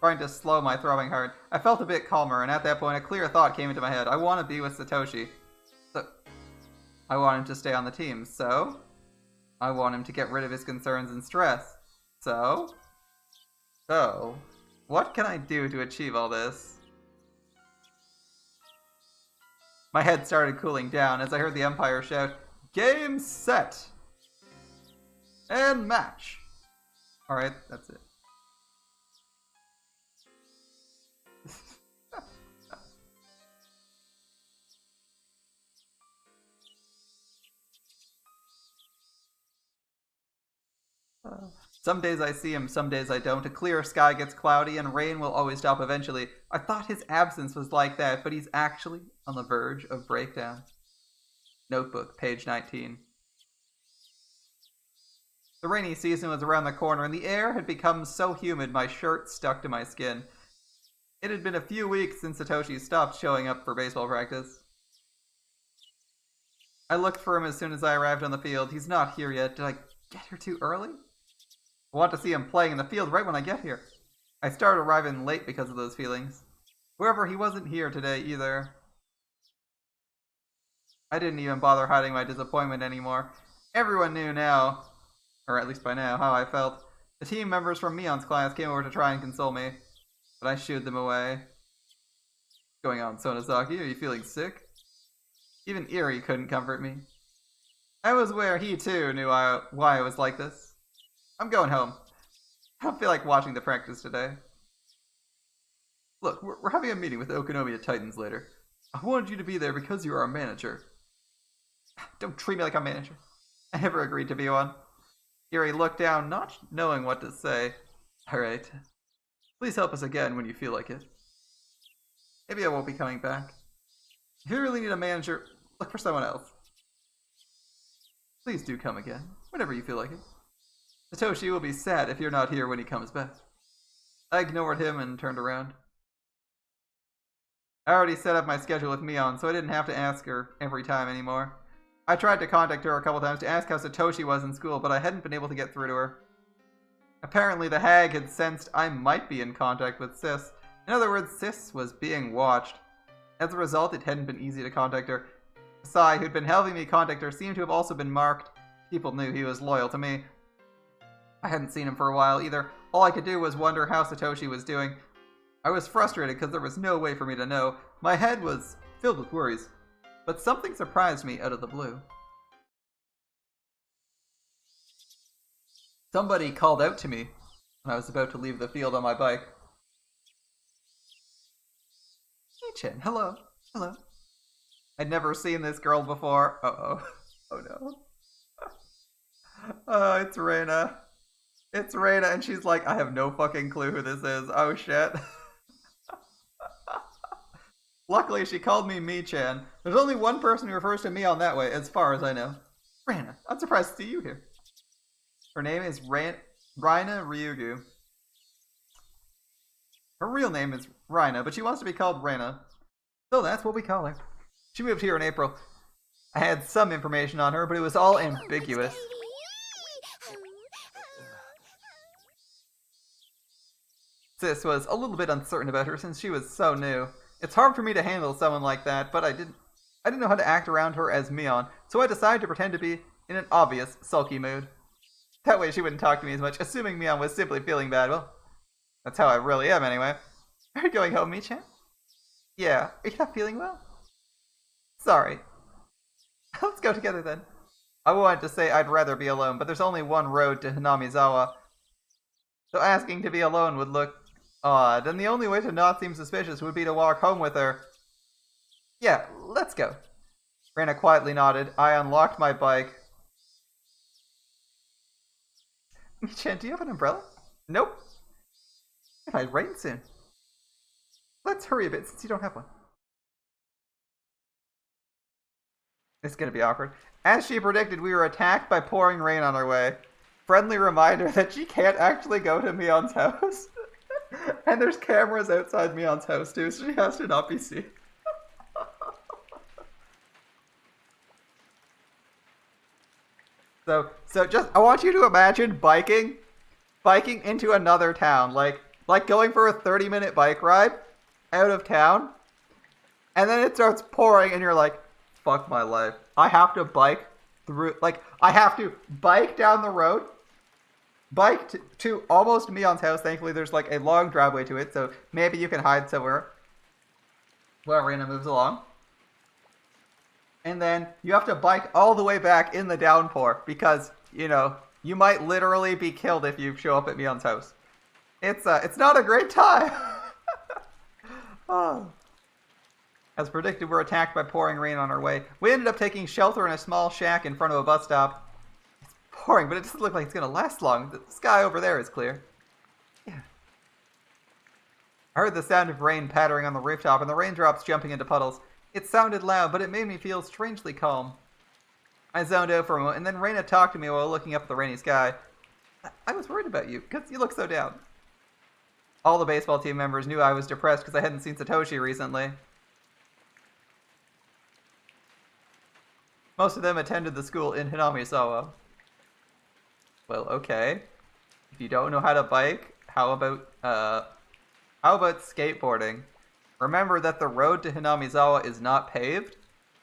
Trying to slow my throbbing heart, I felt a bit calmer, and at that point a clear thought came into my head. I want to be with Satoshi. So, I want him to stay on the team, so... I want him to get rid of his concerns and stress. So, what can I do to achieve all this? My head started cooling down as I heard the umpire shout, "Game set! And match!" Alright, that's it. Some days I see him, some days I don't. A clear sky gets cloudy and rain will always stop eventually. I thought his absence was like that, but he's actually on the verge of breakdown. Notebook, page 19. The rainy season was around the corner and the air had become so humid my shirt stuck to my skin. It had been a few weeks since Satoshi stopped showing up for baseball practice. I looked for him as soon as I arrived on the field. He's not here yet. Did I get here too early? I want to see him playing in the field right when I get here. I started arriving late because of those feelings. However, he wasn't here today either. I didn't even bother hiding my disappointment anymore. Everyone knew now, or at least by now, how I felt. The team members from Mion's class came over to try and console me, but I shooed them away. What's going on, Sonozaki? Are you feeling sick? Even Eri couldn't comfort me. I was aware he too knew why I was like this. I'm going home. I don't feel like watching the practice today. Look, we're having a meeting with the Okinomiya Titans later. I wanted you to be there because you are our manager. Don't treat me like a manager. I never agreed to be one. Eri looked down, not knowing what to say. Alright. Please help us again when you feel like it. Maybe I won't be coming back. If you really need a manager, look for someone else. Please do come again, whenever you feel like it. Satoshi will be sad if you're not here when he comes back. I ignored him and turned around. I already set up my schedule with Mion, so I didn't have to ask her every time anymore. I tried to contact her a couple times to ask how Satoshi was in school, but I hadn't been able to get through to her. Apparently the hag had sensed I might be in contact with Sis. In other words, Sis was being watched. As a result, it hadn't been easy to contact her. Sai, who'd been helping me contact her, seemed to have also been marked. People knew he was loyal to me. I hadn't seen him for a while either. All I could do was wonder how Satoshi was doing. I was frustrated because there was no way for me to know. My head was filled with worries. But something surprised me out of the blue. Somebody called out to me when I was about to leave the field on my bike. Hey Chen, hello. Hello. I'd never seen this girl before. Uh-oh. Oh no. Oh, it's Reina. It's Reina, and she's like, I have no fucking clue who this is. Oh shit. Luckily, she called me Mi-chan. There's only one person who refers to Mion that way, as far as I know. Reina, I'm surprised to see you here. Her name is Reina Ryugu. Her real name is Reina, but she wants to be called Reina. So that's what we call her. She moved here in April. I had some information on her, but it was all ambiguous. Sis was a little bit uncertain about her since she was so new. It's hard for me to handle someone like that, but I didn't know how to act around her as Mion, so I decided to pretend to be in an obvious sulky mood. That way she wouldn't talk to me as much, assuming Mion was simply feeling bad. Well, that's how I really am anyway. Are you going home, Mi-chan? Yeah, are you not feeling well? Sorry. Let's go together then. I wanted to say I'd rather be alone, but there's only one road to Hinamizawa. So asking to be alone would look odd, and the only way to not seem suspicious would be to walk home with her. Yeah, let's go. Reina quietly nodded. I unlocked my bike. Mi-chan, do you have an umbrella? Nope. It might rain soon. Let's hurry a bit since you don't have one. It's gonna be awkward. As she predicted, we were attacked by pouring rain on our way. Friendly reminder that she can't actually go to Mion's house. And there's cameras outside Mion's house too, so she has to not be seen. So just, I want you to imagine biking into another town, like going for a 30-minute bike ride out of town, and then it starts pouring, and you're like, fuck my life. I have to bike through, I have to bike down the road, bike to almost Mion's house. Thankfully, there's a long driveway to it, so maybe you can hide somewhere while Reina moves along. and then you have to bike all the way back in the downpour because, you know, you might literally be killed if you show up at Mion's house. It's not a great time. Oh. As predicted, we're attacked by pouring rain on our way. We ended up taking shelter in a small shack in front of a bus stop. It's pouring, but it doesn't look like it's going to last long. The sky over there is clear. Yeah. I heard the sound of rain pattering on the rooftop and the raindrops jumping into puddles. It sounded loud, but it made me feel strangely calm. I zoned out for a moment, and then Reina talked to me while looking up at the rainy sky. I was worried about you, because you look so down. All the baseball team members knew I was depressed because I hadn't seen Satoshi recently. Most of them attended the school in Hinamisawa. Well, okay. If you don't know how to bike, how about skateboarding? Remember that the road to Hinamizawa is not paved.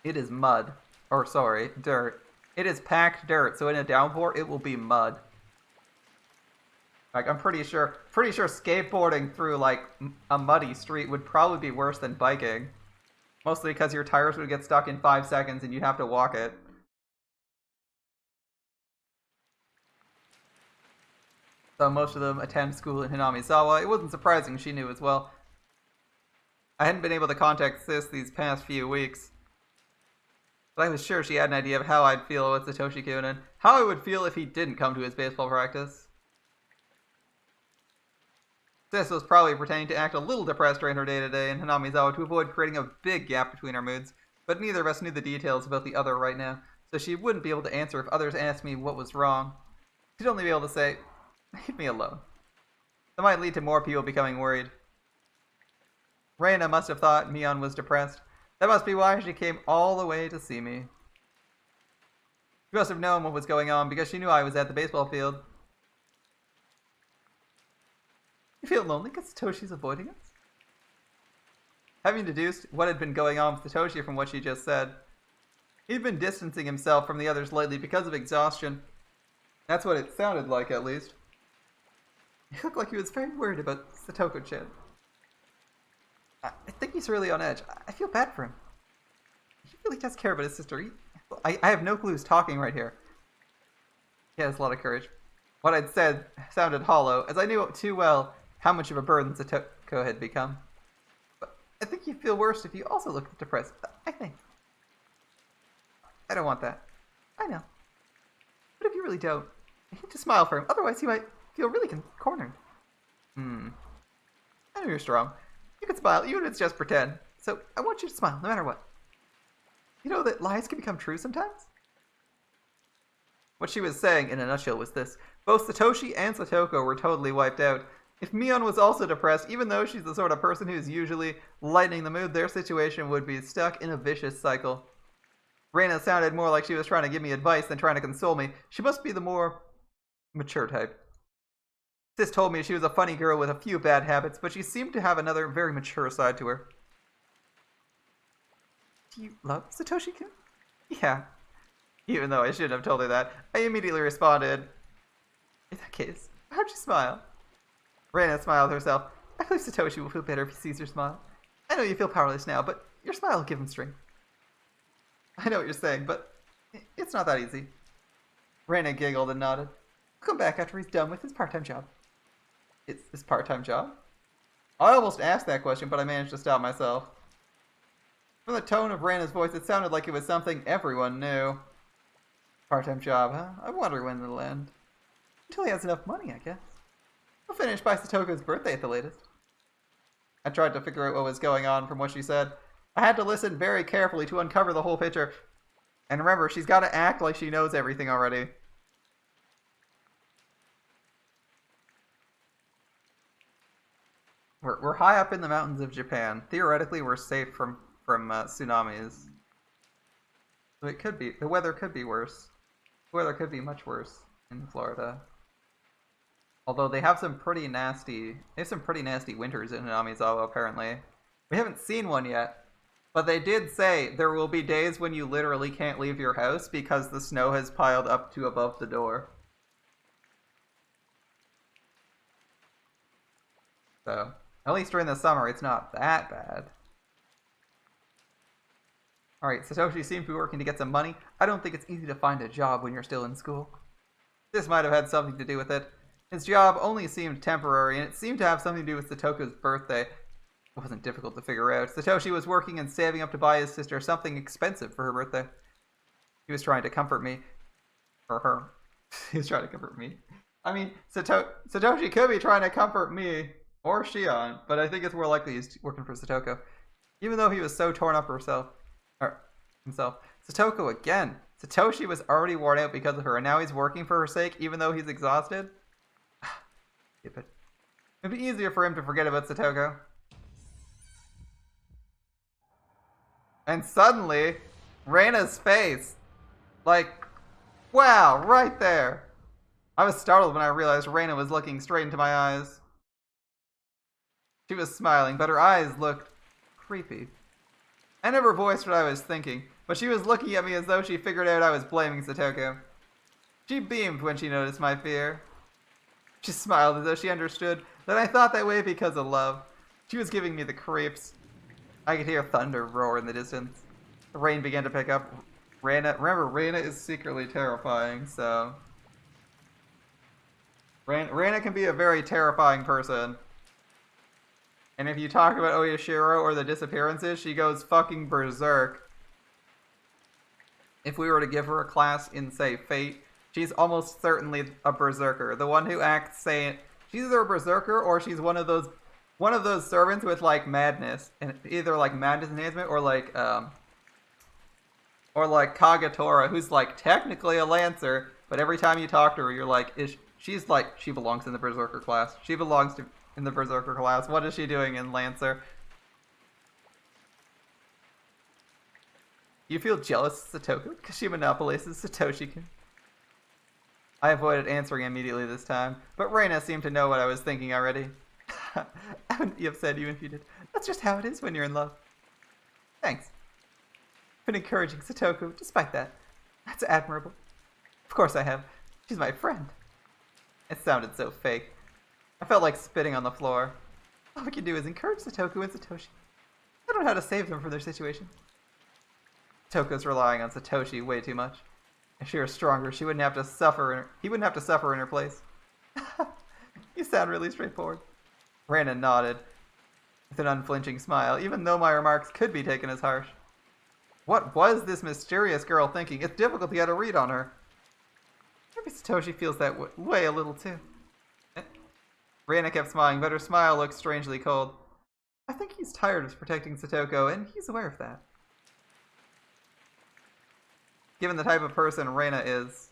It is mud. Or sorry, dirt. It is packed dirt, so in a downpour, it will be mud. Like, I'm pretty sure skateboarding through, like, a muddy street would probably be worse than biking. Mostly because your tires would get stuck in 5 seconds and you'd have to walk it. So most of them attend school in Hinamizawa. It wasn't surprising she knew as well. I hadn't been able to contact Sis these past few weeks. But I was sure she had an idea of how I'd feel with Satoshi Kunin. How I would feel if he didn't come to his baseball practice. Sis was probably pretending to act a little depressed during her day-to-day in Hinamizawa to avoid creating a big gap between our moods, but neither of us knew the details about the other right now, so she wouldn't be able to answer if others asked me what was wrong. She'd only be able to say, leave me alone. That might lead to more people becoming worried. Reina must have thought Mion was depressed. That must be why she came all the way to see me. She must have known what was going on because she knew I was at the baseball field. You feel lonely because Satoshi's avoiding us? Having deduced what had been going on with Satoshi from what she just said, he'd been distancing himself from the others lately because of exhaustion. That's what it sounded like, at least. He looked like he was very worried about Satoko-chan. I think he's really on edge. I feel bad for him. He really does care about his sister. I have no clue who's talking right here. He has a lot of courage. What I'd said sounded hollow, as I knew too well how much of a burden Satoko had become. But I think you'd feel worse if you also looked depressed. I think. I don't want that. I know. But if you really don't, you need to smile for him. Otherwise, he might feel really cornered. I know you're strong. You can smile, even if it's just pretend. So I want you to smile, no matter what. You know that lies can become true sometimes? What she was saying, in a nutshell, was this. Both Satoshi and Satoko were totally wiped out. If Mion was also depressed, even though she's the sort of person who's usually lightening the mood, their situation would be stuck in a vicious cycle. Reina sounded more like she was trying to give me advice than trying to console me. She must be the more mature type. Sis told me she was a funny girl with a few bad habits, but she seemed to have another very mature side to her. Do you love Satoshi-kun? Yeah. Even though I shouldn't have told her that, I immediately responded, in that case, how'd you smile? Reina smiled herself. I believe Satoshi will feel better if he sees your smile. I know you feel powerless now, but your smile will give him strength. I know what you're saying, but it's not that easy. Reina giggled and nodded. I'll come back after he's done with his part-time job. It's his part-time job? I almost asked that question, but I managed to stop myself. From the tone of Reina's voice, it sounded like it was something everyone knew. Part-time job, huh? I wonder when it'll end. Until he has enough money, I guess. We'll finish by Satoko's birthday at the latest. I tried to figure out what was going on from what she said. I had to listen very carefully to uncover the whole picture. And remember, she's got to act like she knows everything already. We're high up in the mountains of Japan. Theoretically, we're safe from tsunamis. So it could be, the weather could be worse. The weather could be much worse in Florida. Although they have some pretty nasty winters in Hinamizawa, apparently. We haven't seen one yet. But they did say there will be days when you literally can't leave your house because the snow has piled up to above the door. So, at least during the summer, it's not that bad. Alright, Satoshi seems to be working to get some money. I don't think it's easy to find a job when you're still in school. This might have had something to do with it. His job only seemed temporary, and it seemed to have something to do with Satoko's birthday. It wasn't difficult to figure out. Satoshi was working and saving up to buy his sister something expensive for her birthday. He was trying to comfort me. Or her. He was trying to comfort me. I mean, Satoshi could be trying to comfort me, or Shion, but I think it's more likely he's working for Satoko. Even though he was so torn up himself. Satoko again. Satoshi was already worn out because of her, and now he's working for her sake, even though he's exhausted? Stupid. It'd be easier for him to forget about Satoko. And suddenly, Reina's face. Like, wow, right there. I was startled when I realized Reina was looking straight into my eyes. She was smiling, but her eyes looked creepy. I never voiced what I was thinking, but she was looking at me as though she figured out I was blaming Satoko. She beamed when she noticed my fear. She smiled as though she understood that I thought that way because of love. She was giving me the creeps. I could hear thunder roar in the distance. The rain began to pick up. Remember, Reina is secretly terrifying, so... Reina can be a very terrifying person. And if you talk about Oyashiro or the disappearances, she goes fucking berserk. If we were to give her a class in, say, Fate, she's almost certainly a berserker. The one who acts sane. She's either a berserker or she's one of those servants with like madness, and either like madness enhancement or like Kagatora, who's like technically a lancer, but every time you talk to her, you're like, she's like, she belongs in the berserker class. She belongs in the berserker class. What is she doing in lancer? You feel jealous of Satoko because she monopolizes Satoshi-kun? I avoided answering immediately this time, but Reina seemed to know what I was thinking already. I wouldn't be upset even if you did. That's just how it is when you're in love. Thanks. Been encouraging Satoko despite that. That's admirable. Of course I have. She's my friend. It sounded so fake. I felt like spitting on the floor. All we can do is encourage Satoko and Satoshi. I don't know how to save them from their situation. Toko's relying on Satoshi way too much. If she were stronger, she wouldn't have to suffer. He wouldn't have to suffer in her place. You sound really straightforward. Reina nodded with an unflinching smile, even though my remarks could be taken as harsh. What was this mysterious girl thinking? It's difficult to get a read on her. Maybe Satoshi feels that way a little too. Reina kept smiling, but her smile looked strangely cold. I think he's tired of protecting Satoko, and he's aware of that. Given the type of person Reina is,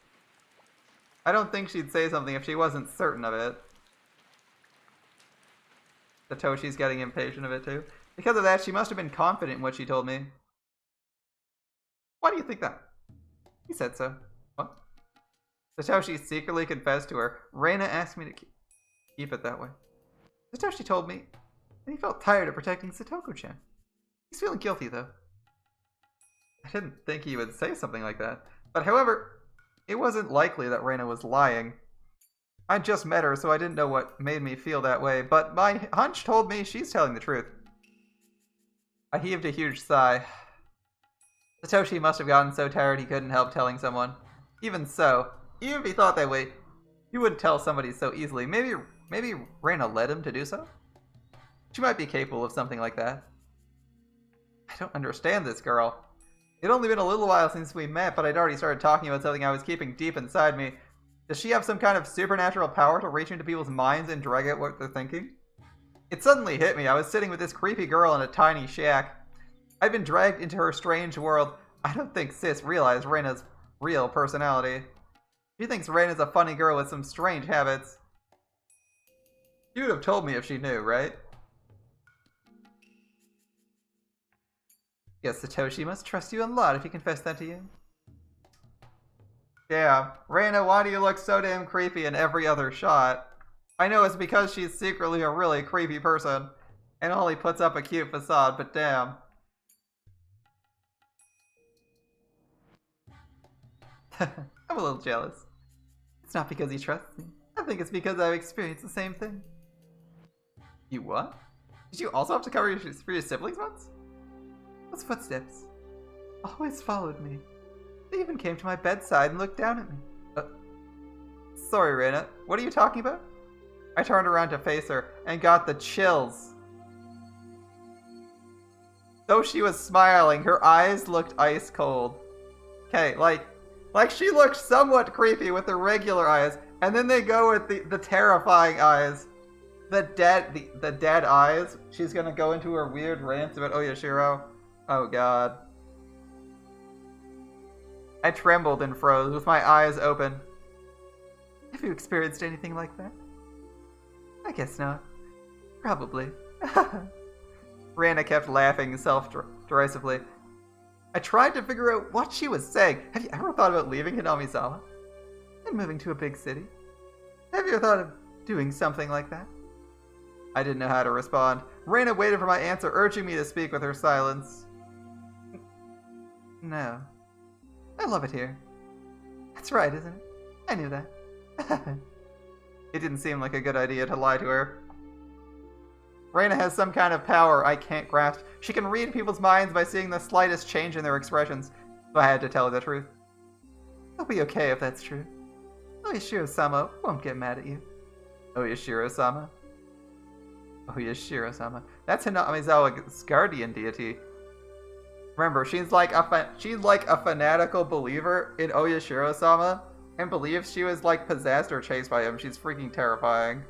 I don't think she'd say something if she wasn't certain of it. Satoshi's getting impatient of it too. Because of that, she must have been confident in what she told me. Why do you think that? He said so. What? Satoshi secretly confessed to her. Reina asked me to keep it that way. Satoshi told me, and he felt tired of protecting Satoko-chan. He's feeling guilty though. I didn't think he would say something like that. But however, it wasn't likely that Reina was lying. I just met her, so I didn't know what made me feel that way, but my hunch told me she's telling the truth. I heaved a huge sigh. Satoshi must have gotten so tired he couldn't help telling someone. Even so, even if he thought that way, he wouldn't tell somebody so easily. Maybe Reina led him to do so? She might be capable of something like that. I don't understand this girl. It'd only been a little while since we met, but I'd already started talking about something I was keeping deep inside me. Does she have some kind of supernatural power to reach into people's minds and drag out what they're thinking? It suddenly hit me. I was sitting with this creepy girl in a tiny shack. I'd been dragged into her strange world. I don't think Sis realized Reina's real personality. She thinks Reina's a funny girl with some strange habits. She would have told me if she knew, right? Yes, Satoshi must trust you a lot if he confessed that to you. Yeah, Reina, why do you look so damn creepy in every other shot? I know it's because she's secretly a really creepy person and only puts up a cute facade, but damn. I'm a little jealous. It's not because he trusts me. I think it's because I've experienced the same thing. You what? Did you also have to cover for your siblings once? What's footsteps? always followed me. They even came to my bedside and looked down at me. Sorry, Reina, what are you talking about? I turned around to face her and got the chills. Though she was smiling, her eyes looked ice cold. Okay, like she looked somewhat creepy with the regular eyes, and then they go with the terrifying eyes. The dead eyes. She's gonna go into her weird rants about Oyashiro. Oh god. I trembled and froze with my eyes open. Have you experienced anything like that? I guess not. Probably. Rana kept laughing self-derisively. I tried to figure out what she was saying. Have you ever thought about leaving Hinamizawa? And moving to a big city? Have you ever thought of doing something like that? I didn't know how to respond. Rana waited for my answer, urging me to speak with her silence. No. I love it here. That's right, isn't it? I knew that. It didn't seem like a good idea to lie to her. Rana has some kind of power I can't grasp. She can read people's minds by seeing the slightest change in their expressions, so I had to tell her the truth. It'll be okay if that's true. Oyashiro-sama won't get mad at you. Oyashiro-sama? Oyashiro-sama. That's Hinamizawa's guardian deity. Remember, she's like a fanatical believer in Oyashiro-sama, and believes she was like possessed or chased by him. She's freaking terrifying.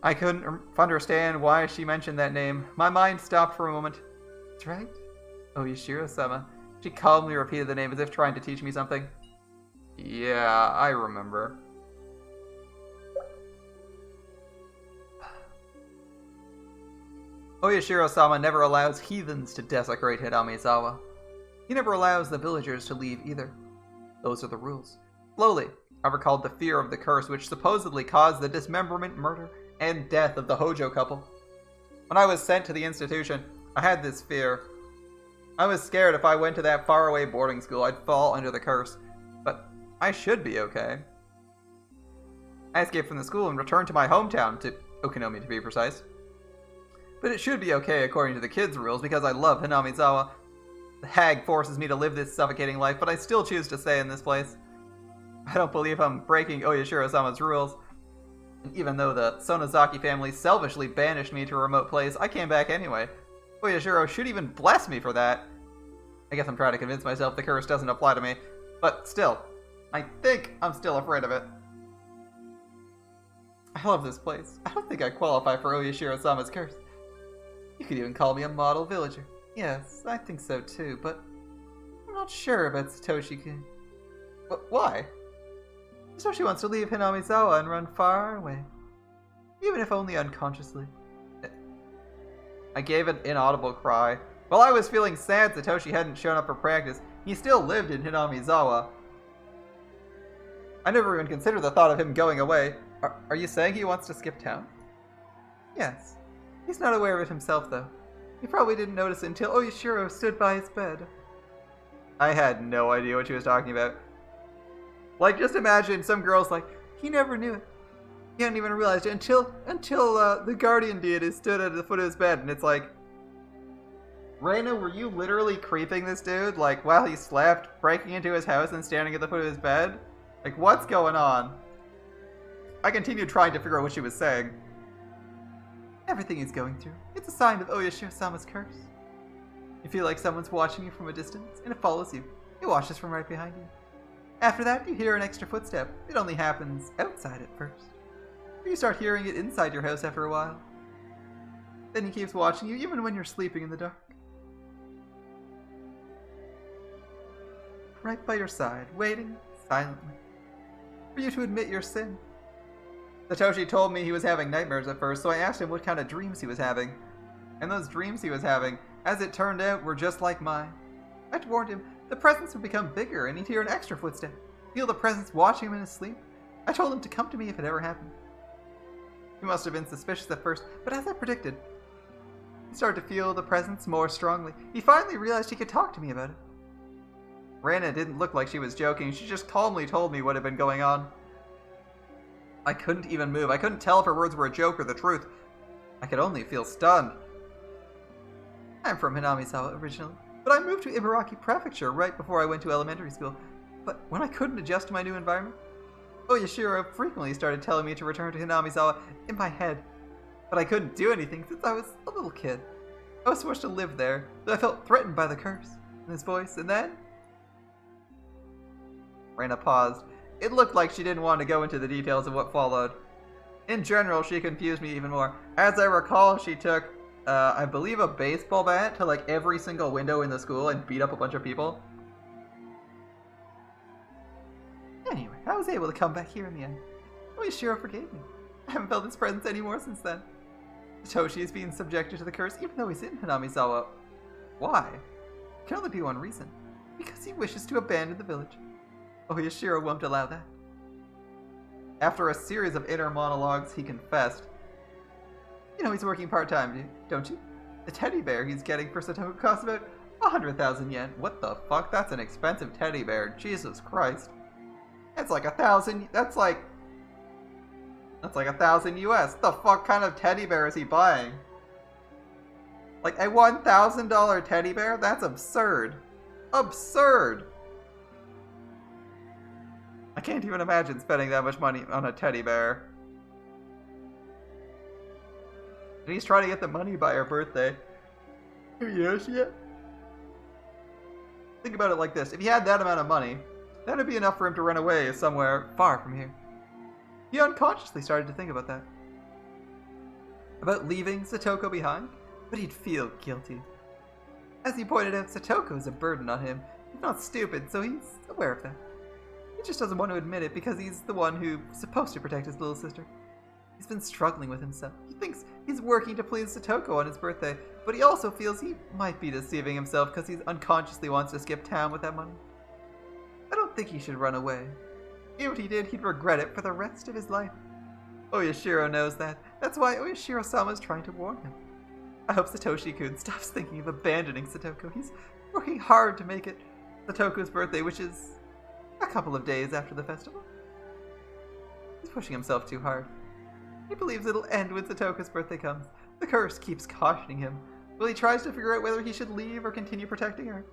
I couldn't understand why she mentioned that name. My mind stopped for a moment. That's right. Oyashiro-sama. She calmly repeated the name as if trying to teach me something. Yeah, I remember. Oyashiro-sama never allows heathens to desecrate Hinamizawa. He never allows the villagers to leave either. Those are the rules. Slowly, I recalled the fear of the curse which supposedly caused the dismemberment, murder, and death of the Hojo couple. When I was sent to the institution, I had this fear. I was scared if I went to that faraway boarding school, I'd fall under the curse. But I should be okay. I escaped from the school and returned to my hometown, to Okinomiya to be precise. But it should be okay according to the kids' rules because I love Hinamizawa. The hag forces me to live this suffocating life, but I still choose to stay in this place. I don't believe I'm breaking Oyashiro-sama's rules. And even though the Sonozaki family selfishly banished me to a remote place, I came back anyway. Oyashiro should even bless me for that. I guess I'm trying to convince myself the curse doesn't apply to me. But still, I think I'm still afraid of it. I love this place. I don't think I qualify for Oyashiro-sama's curse. You could even call me a model villager. Yes, I think so too, but I'm not sure about Satoshi-kun. Why? Satoshi wants to leave Hinamizawa and run far away. Even if only unconsciously. I gave an inaudible cry. While I was feeling sad Satoshi hadn't shown up for practice, he still lived in Hinamizawa. I never even considered the thought of him going away. Are you saying he wants to skip town? Yes. He's not aware of it himself, though. He probably didn't notice it until Oyashiro stood by his bed. I had no idea what she was talking about. Like, just imagine some girl's like, he never knew it. He hadn't even realized it until the guardian deity stood at the foot of his bed, and it's like, Reina, were you literally creeping this dude? Like, while he slept, breaking into his house and standing at the foot of his bed? Like, what's going on? I continued trying to figure out what she was saying. Everything he's going through, it's a sign of Oyashiro-sama's curse. You feel like someone's watching you from a distance, and it follows you. It watches from right behind you. After that, you hear an extra footstep. It only happens outside at first. You start hearing it inside your house after a while. Then he keeps watching you even when you're sleeping in the dark. Right by your side, waiting silently for you to admit your sin. Satoshi told me he was having nightmares at first, so I asked him what kind of dreams he was having. And those dreams he was having, as it turned out, were just like mine. I warned him the presence would become bigger and he'd hear an extra footstep. Feel the presence watching him in his sleep. I told him to come to me if it ever happened. He must have been suspicious at first, but as I predicted, he started to feel the presence more strongly. He finally realized he could talk to me about it. Rana didn't look like she was joking. She just calmly told me what had been going on. I couldn't even move. I couldn't tell if her words were a joke or the truth. I could only feel stunned. I'm from Hinamizawa originally, but But I moved to Ibaraki Prefecture right before I went to elementary school. But when I couldn't adjust to my new environment, Oyashiro frequently started telling me to return to Hinamizawa in my head. But I couldn't do anything since I was a little kid. I was forced to live there, but I felt threatened by the curse in his voice, and then... Reina paused. It looked like she didn't want to go into the details of what followed. In general, she confused me even more. As I recall, she took, I believe, a baseball bat to like every single window in the school and beat up a bunch of people. Anyway, I was able to come back here in the end. Oyashiro forgave me. I haven't felt his presence anymore since then. Satoshi is being subjected to the curse even though he's in Hinamizawa. Why? It can only be one reason. Because he wishes to abandon the village. Oyashiro won't allow that. After a series of inner monologues, he confessed. You know he's working part-time, don't you? The teddy bear he's getting for Satoku costs about 100,000 yen. What the fuck? That's an expensive teddy bear. Jesus Christ. That's like 1,000... That's like 1,000 US. The fuck kind of teddy bear is he buying? Like a $1,000 teddy bear? That's absurd. Absurd! I can't even imagine spending that much money on a teddy bear. And he's trying to get the money by her birthday. 2 years yet? Think about it like this. If he had that amount of money, that would be enough for him to run away somewhere far from here. He unconsciously started to think about that. About leaving Satoko behind, but he'd feel guilty. As he pointed out, Satoko is a burden on him. He's not stupid, so he's aware of that. He just doesn't want to admit it because he's the one who's supposed to protect his little sister. He's been struggling with himself. He thinks he's working to please Satoko on his birthday, but he also feels he might be deceiving himself because he unconsciously wants to skip town with that money. I don't think he should run away. Even if he did, he'd regret it for the rest of his life. Oyashiro knows that. That's why Oyashiro-sama is trying to warn him. I hope Satoshi-kun stops thinking of abandoning Satoko. He's working hard to make it Satoku's birthday, which is a couple of days after the festival. He's pushing himself too hard. He believes it'll end when Satoku's birthday comes. The curse keeps cautioning him, while he tries to figure out whether he should leave or continue protecting her.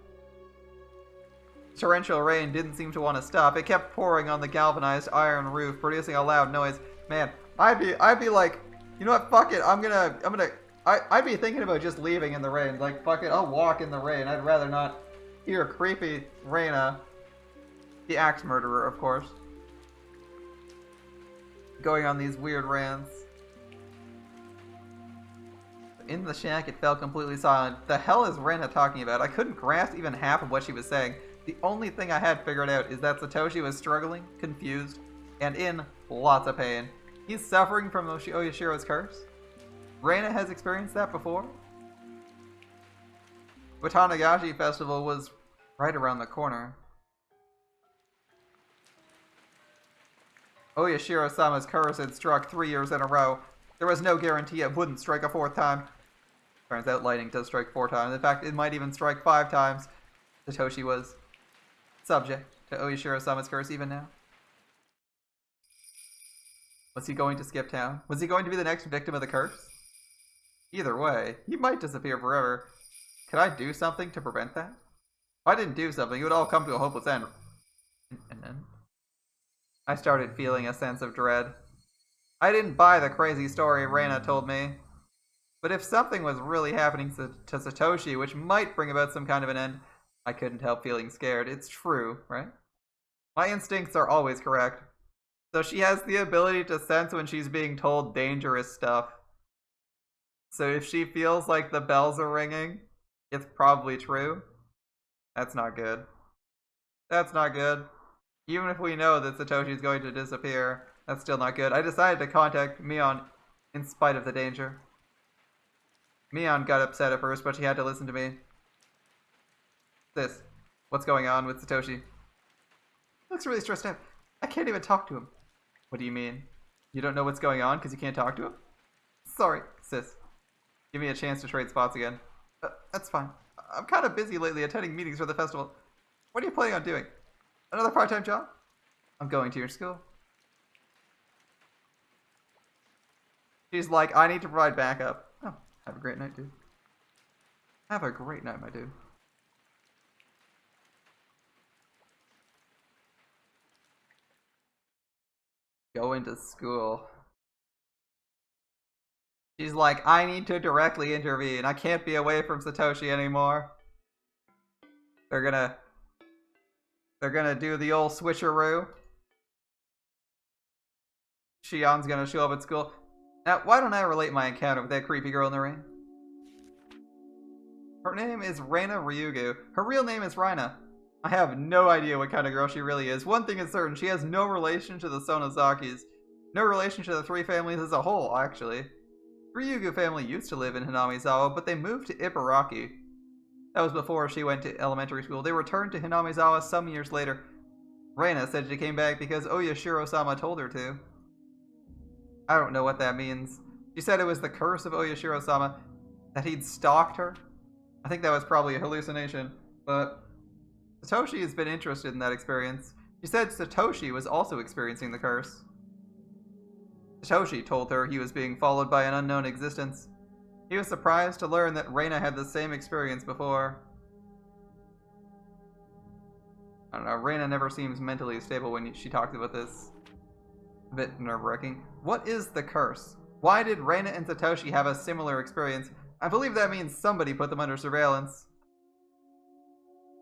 Torrential rain didn't seem to want to stop. It kept pouring on the galvanized iron roof, producing a loud noise. Man, I'd be like, you know what, fuck it, I'd be thinking about just leaving in the rain. Like, fuck it, I'll walk in the rain. I'd rather not hear creepy Reina, the axe murderer, of course, going on these weird rants. In the shack, it fell completely silent. The hell is Reina talking about? I couldn't grasp even half of what she was saying. The only thing I had figured out is that Satoshi was struggling, confused, and in lots of pain. He's suffering from Oyashiro's curse. Reina has experienced that before. Watanagashi Festival was right around the corner. Oyashiro-sama's curse had struck 3 years in a row. There was no guarantee it wouldn't strike a 4th time. Turns out lightning does strike 4 times. In fact, it might even strike 5 times. Satoshi was subject to Oyashiro-sama's curse even now. Was he going to skip town? Was he going to be the next victim of the curse? Either way, he might disappear forever. Could I do something to prevent that? If I didn't do something, it would all come to a hopeless end. And then I started feeling a sense of dread. I didn't buy the crazy story Reina told me. But if something was really happening to Satoshi, which might bring about some kind of an end, I couldn't help feeling scared. It's true, right? My instincts are always correct. So she has the ability to sense when she's being told dangerous stuff. So if she feels like the bells are ringing, it's probably true. That's not good. That's not good. Even if we know that Satoshi's going to disappear, that's still not good. I decided to contact Mion in spite of the danger. Mion got upset at first, but she had to listen to me. Sis, what's going on with Satoshi? He looks really stressed out. I can't even talk to him. What do you mean? You don't know what's going on because you can't talk to him? Sorry, sis. Give me a chance to trade spots again. That's fine. I'm kind of busy lately attending meetings for the festival. What are you planning on doing? Another part-time job? I'm going to your school. She's like, I need to provide backup. Oh, have a great night, dude. Have a great night, my dude. go into school. She's like, I need to directly intervene. I can't be away from Satoshi anymore. They're gonna do the old switcheroo. Shion's gonna show up at school. Now, why don't I relate my encounter with that creepy girl in the rain? Her name is Reina Ryugu. Her real name is Reina. I have no idea what kind of girl she really is. One thing is certain, she has no relation to the Sonozakis. No relation to the three families as a whole, actually. The Ryugu family used to live in Hinamizawa, but they moved to Ibaraki. That was before she went to elementary school. They returned to Hinamizawa some years later. Reina said she came back because Oyashiro-sama told her to. I don't know what that means. She said it was the curse of Oyashiro-sama, that he'd stalked her. I think that was probably a hallucination, but Satoshi has been interested in that experience. She said Satoshi was also experiencing the curse. Satoshi told her he was being followed by an unknown existence. He was surprised to learn that Reina had the same experience before. I don't know, Reina never seems mentally stable when she talks about this. A bit nerve-wracking. What is the curse? Why did Reina and Satoshi have a similar experience? I believe that means somebody put them under surveillance.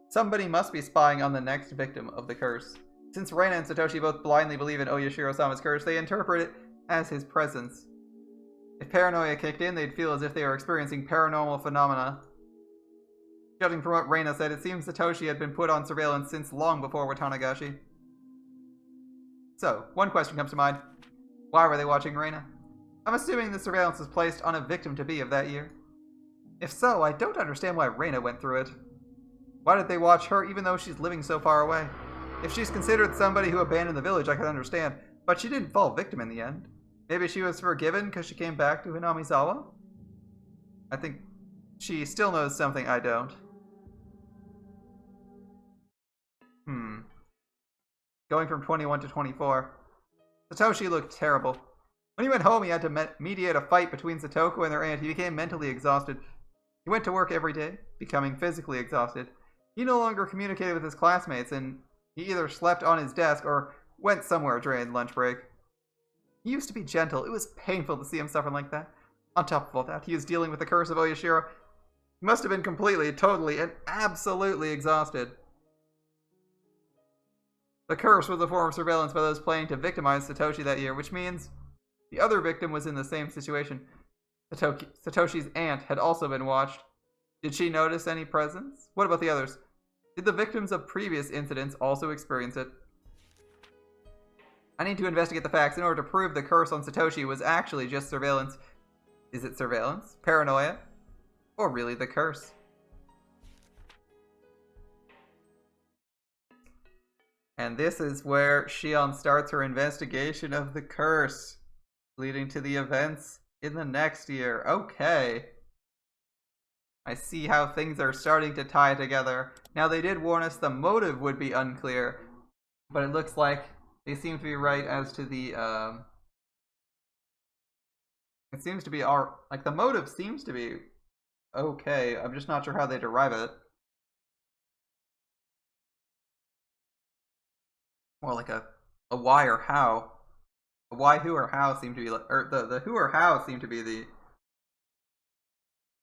Somebody must be spying on the next victim of the curse. Since Reina and Satoshi both blindly believe in Oyashiro-sama's curse, they interpret it as his presence. If paranoia kicked in, they'd feel as if they were experiencing paranormal phenomena. Judging from what Reina said, it seems Satoshi had been put on surveillance since long before Watanagashi. So, one question comes to mind. Why were they watching Reina? I'm assuming the surveillance was placed on a victim-to-be of that year. If so, I don't understand why Reina went through it. Why did they watch her even though she's living so far away? If she's considered somebody who abandoned the village, I can understand. But she didn't fall victim in the end. Maybe she was forgiven because she came back to Hinamizawa? I think she still knows something I don't. Going from 21 to 24. Satoshi looked terrible. When he went home, he had to mediate a fight between Satoko and their aunt. He became mentally exhausted. He went to work every day, becoming physically exhausted. He no longer communicated with his classmates, and he either slept on his desk or went somewhere during lunch break. He used to be gentle. It was painful to see him suffer like that. On top of all that, he was dealing with the curse of Oyashiro. He must have been completely, totally, and absolutely exhausted. The curse was a form of surveillance by those planning to victimize Satoshi that year, which means the other victim was in the same situation. Satoshi's aunt had also been watched. Did she notice any presence? What about the others? Did the victims of previous incidents also experience it? I need to investigate the facts in order to prove the curse on Satoshi was actually just surveillance. Is it surveillance? Paranoia? Or really the curse? And this is where Shion starts her investigation of the curse, leading to the events in the next year. Okay. I see how things are starting to tie together. Now, they did warn us the motive would be unclear, but it looks like they seem to be right as to the, it seems to be like, the motive seems to be okay. I'm just not sure how they derive it. More like a why or how. A why, who, or how seem to be, or the who or how seem to be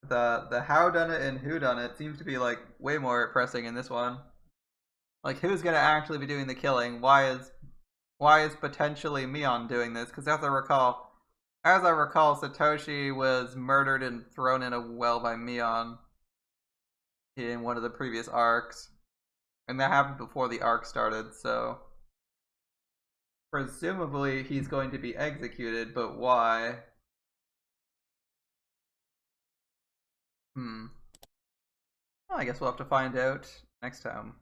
the how done it and who done it seems to be like way more pressing in this one. Like, who's gonna actually be doing the killing? Why is potentially Mion doing this? Because as I recall, Satoshi was murdered and thrown in a well by Mion in one of the previous arcs, and that happened before the arc started. So presumably he's going to be executed, but why? Well, I guess we'll have to find out next time.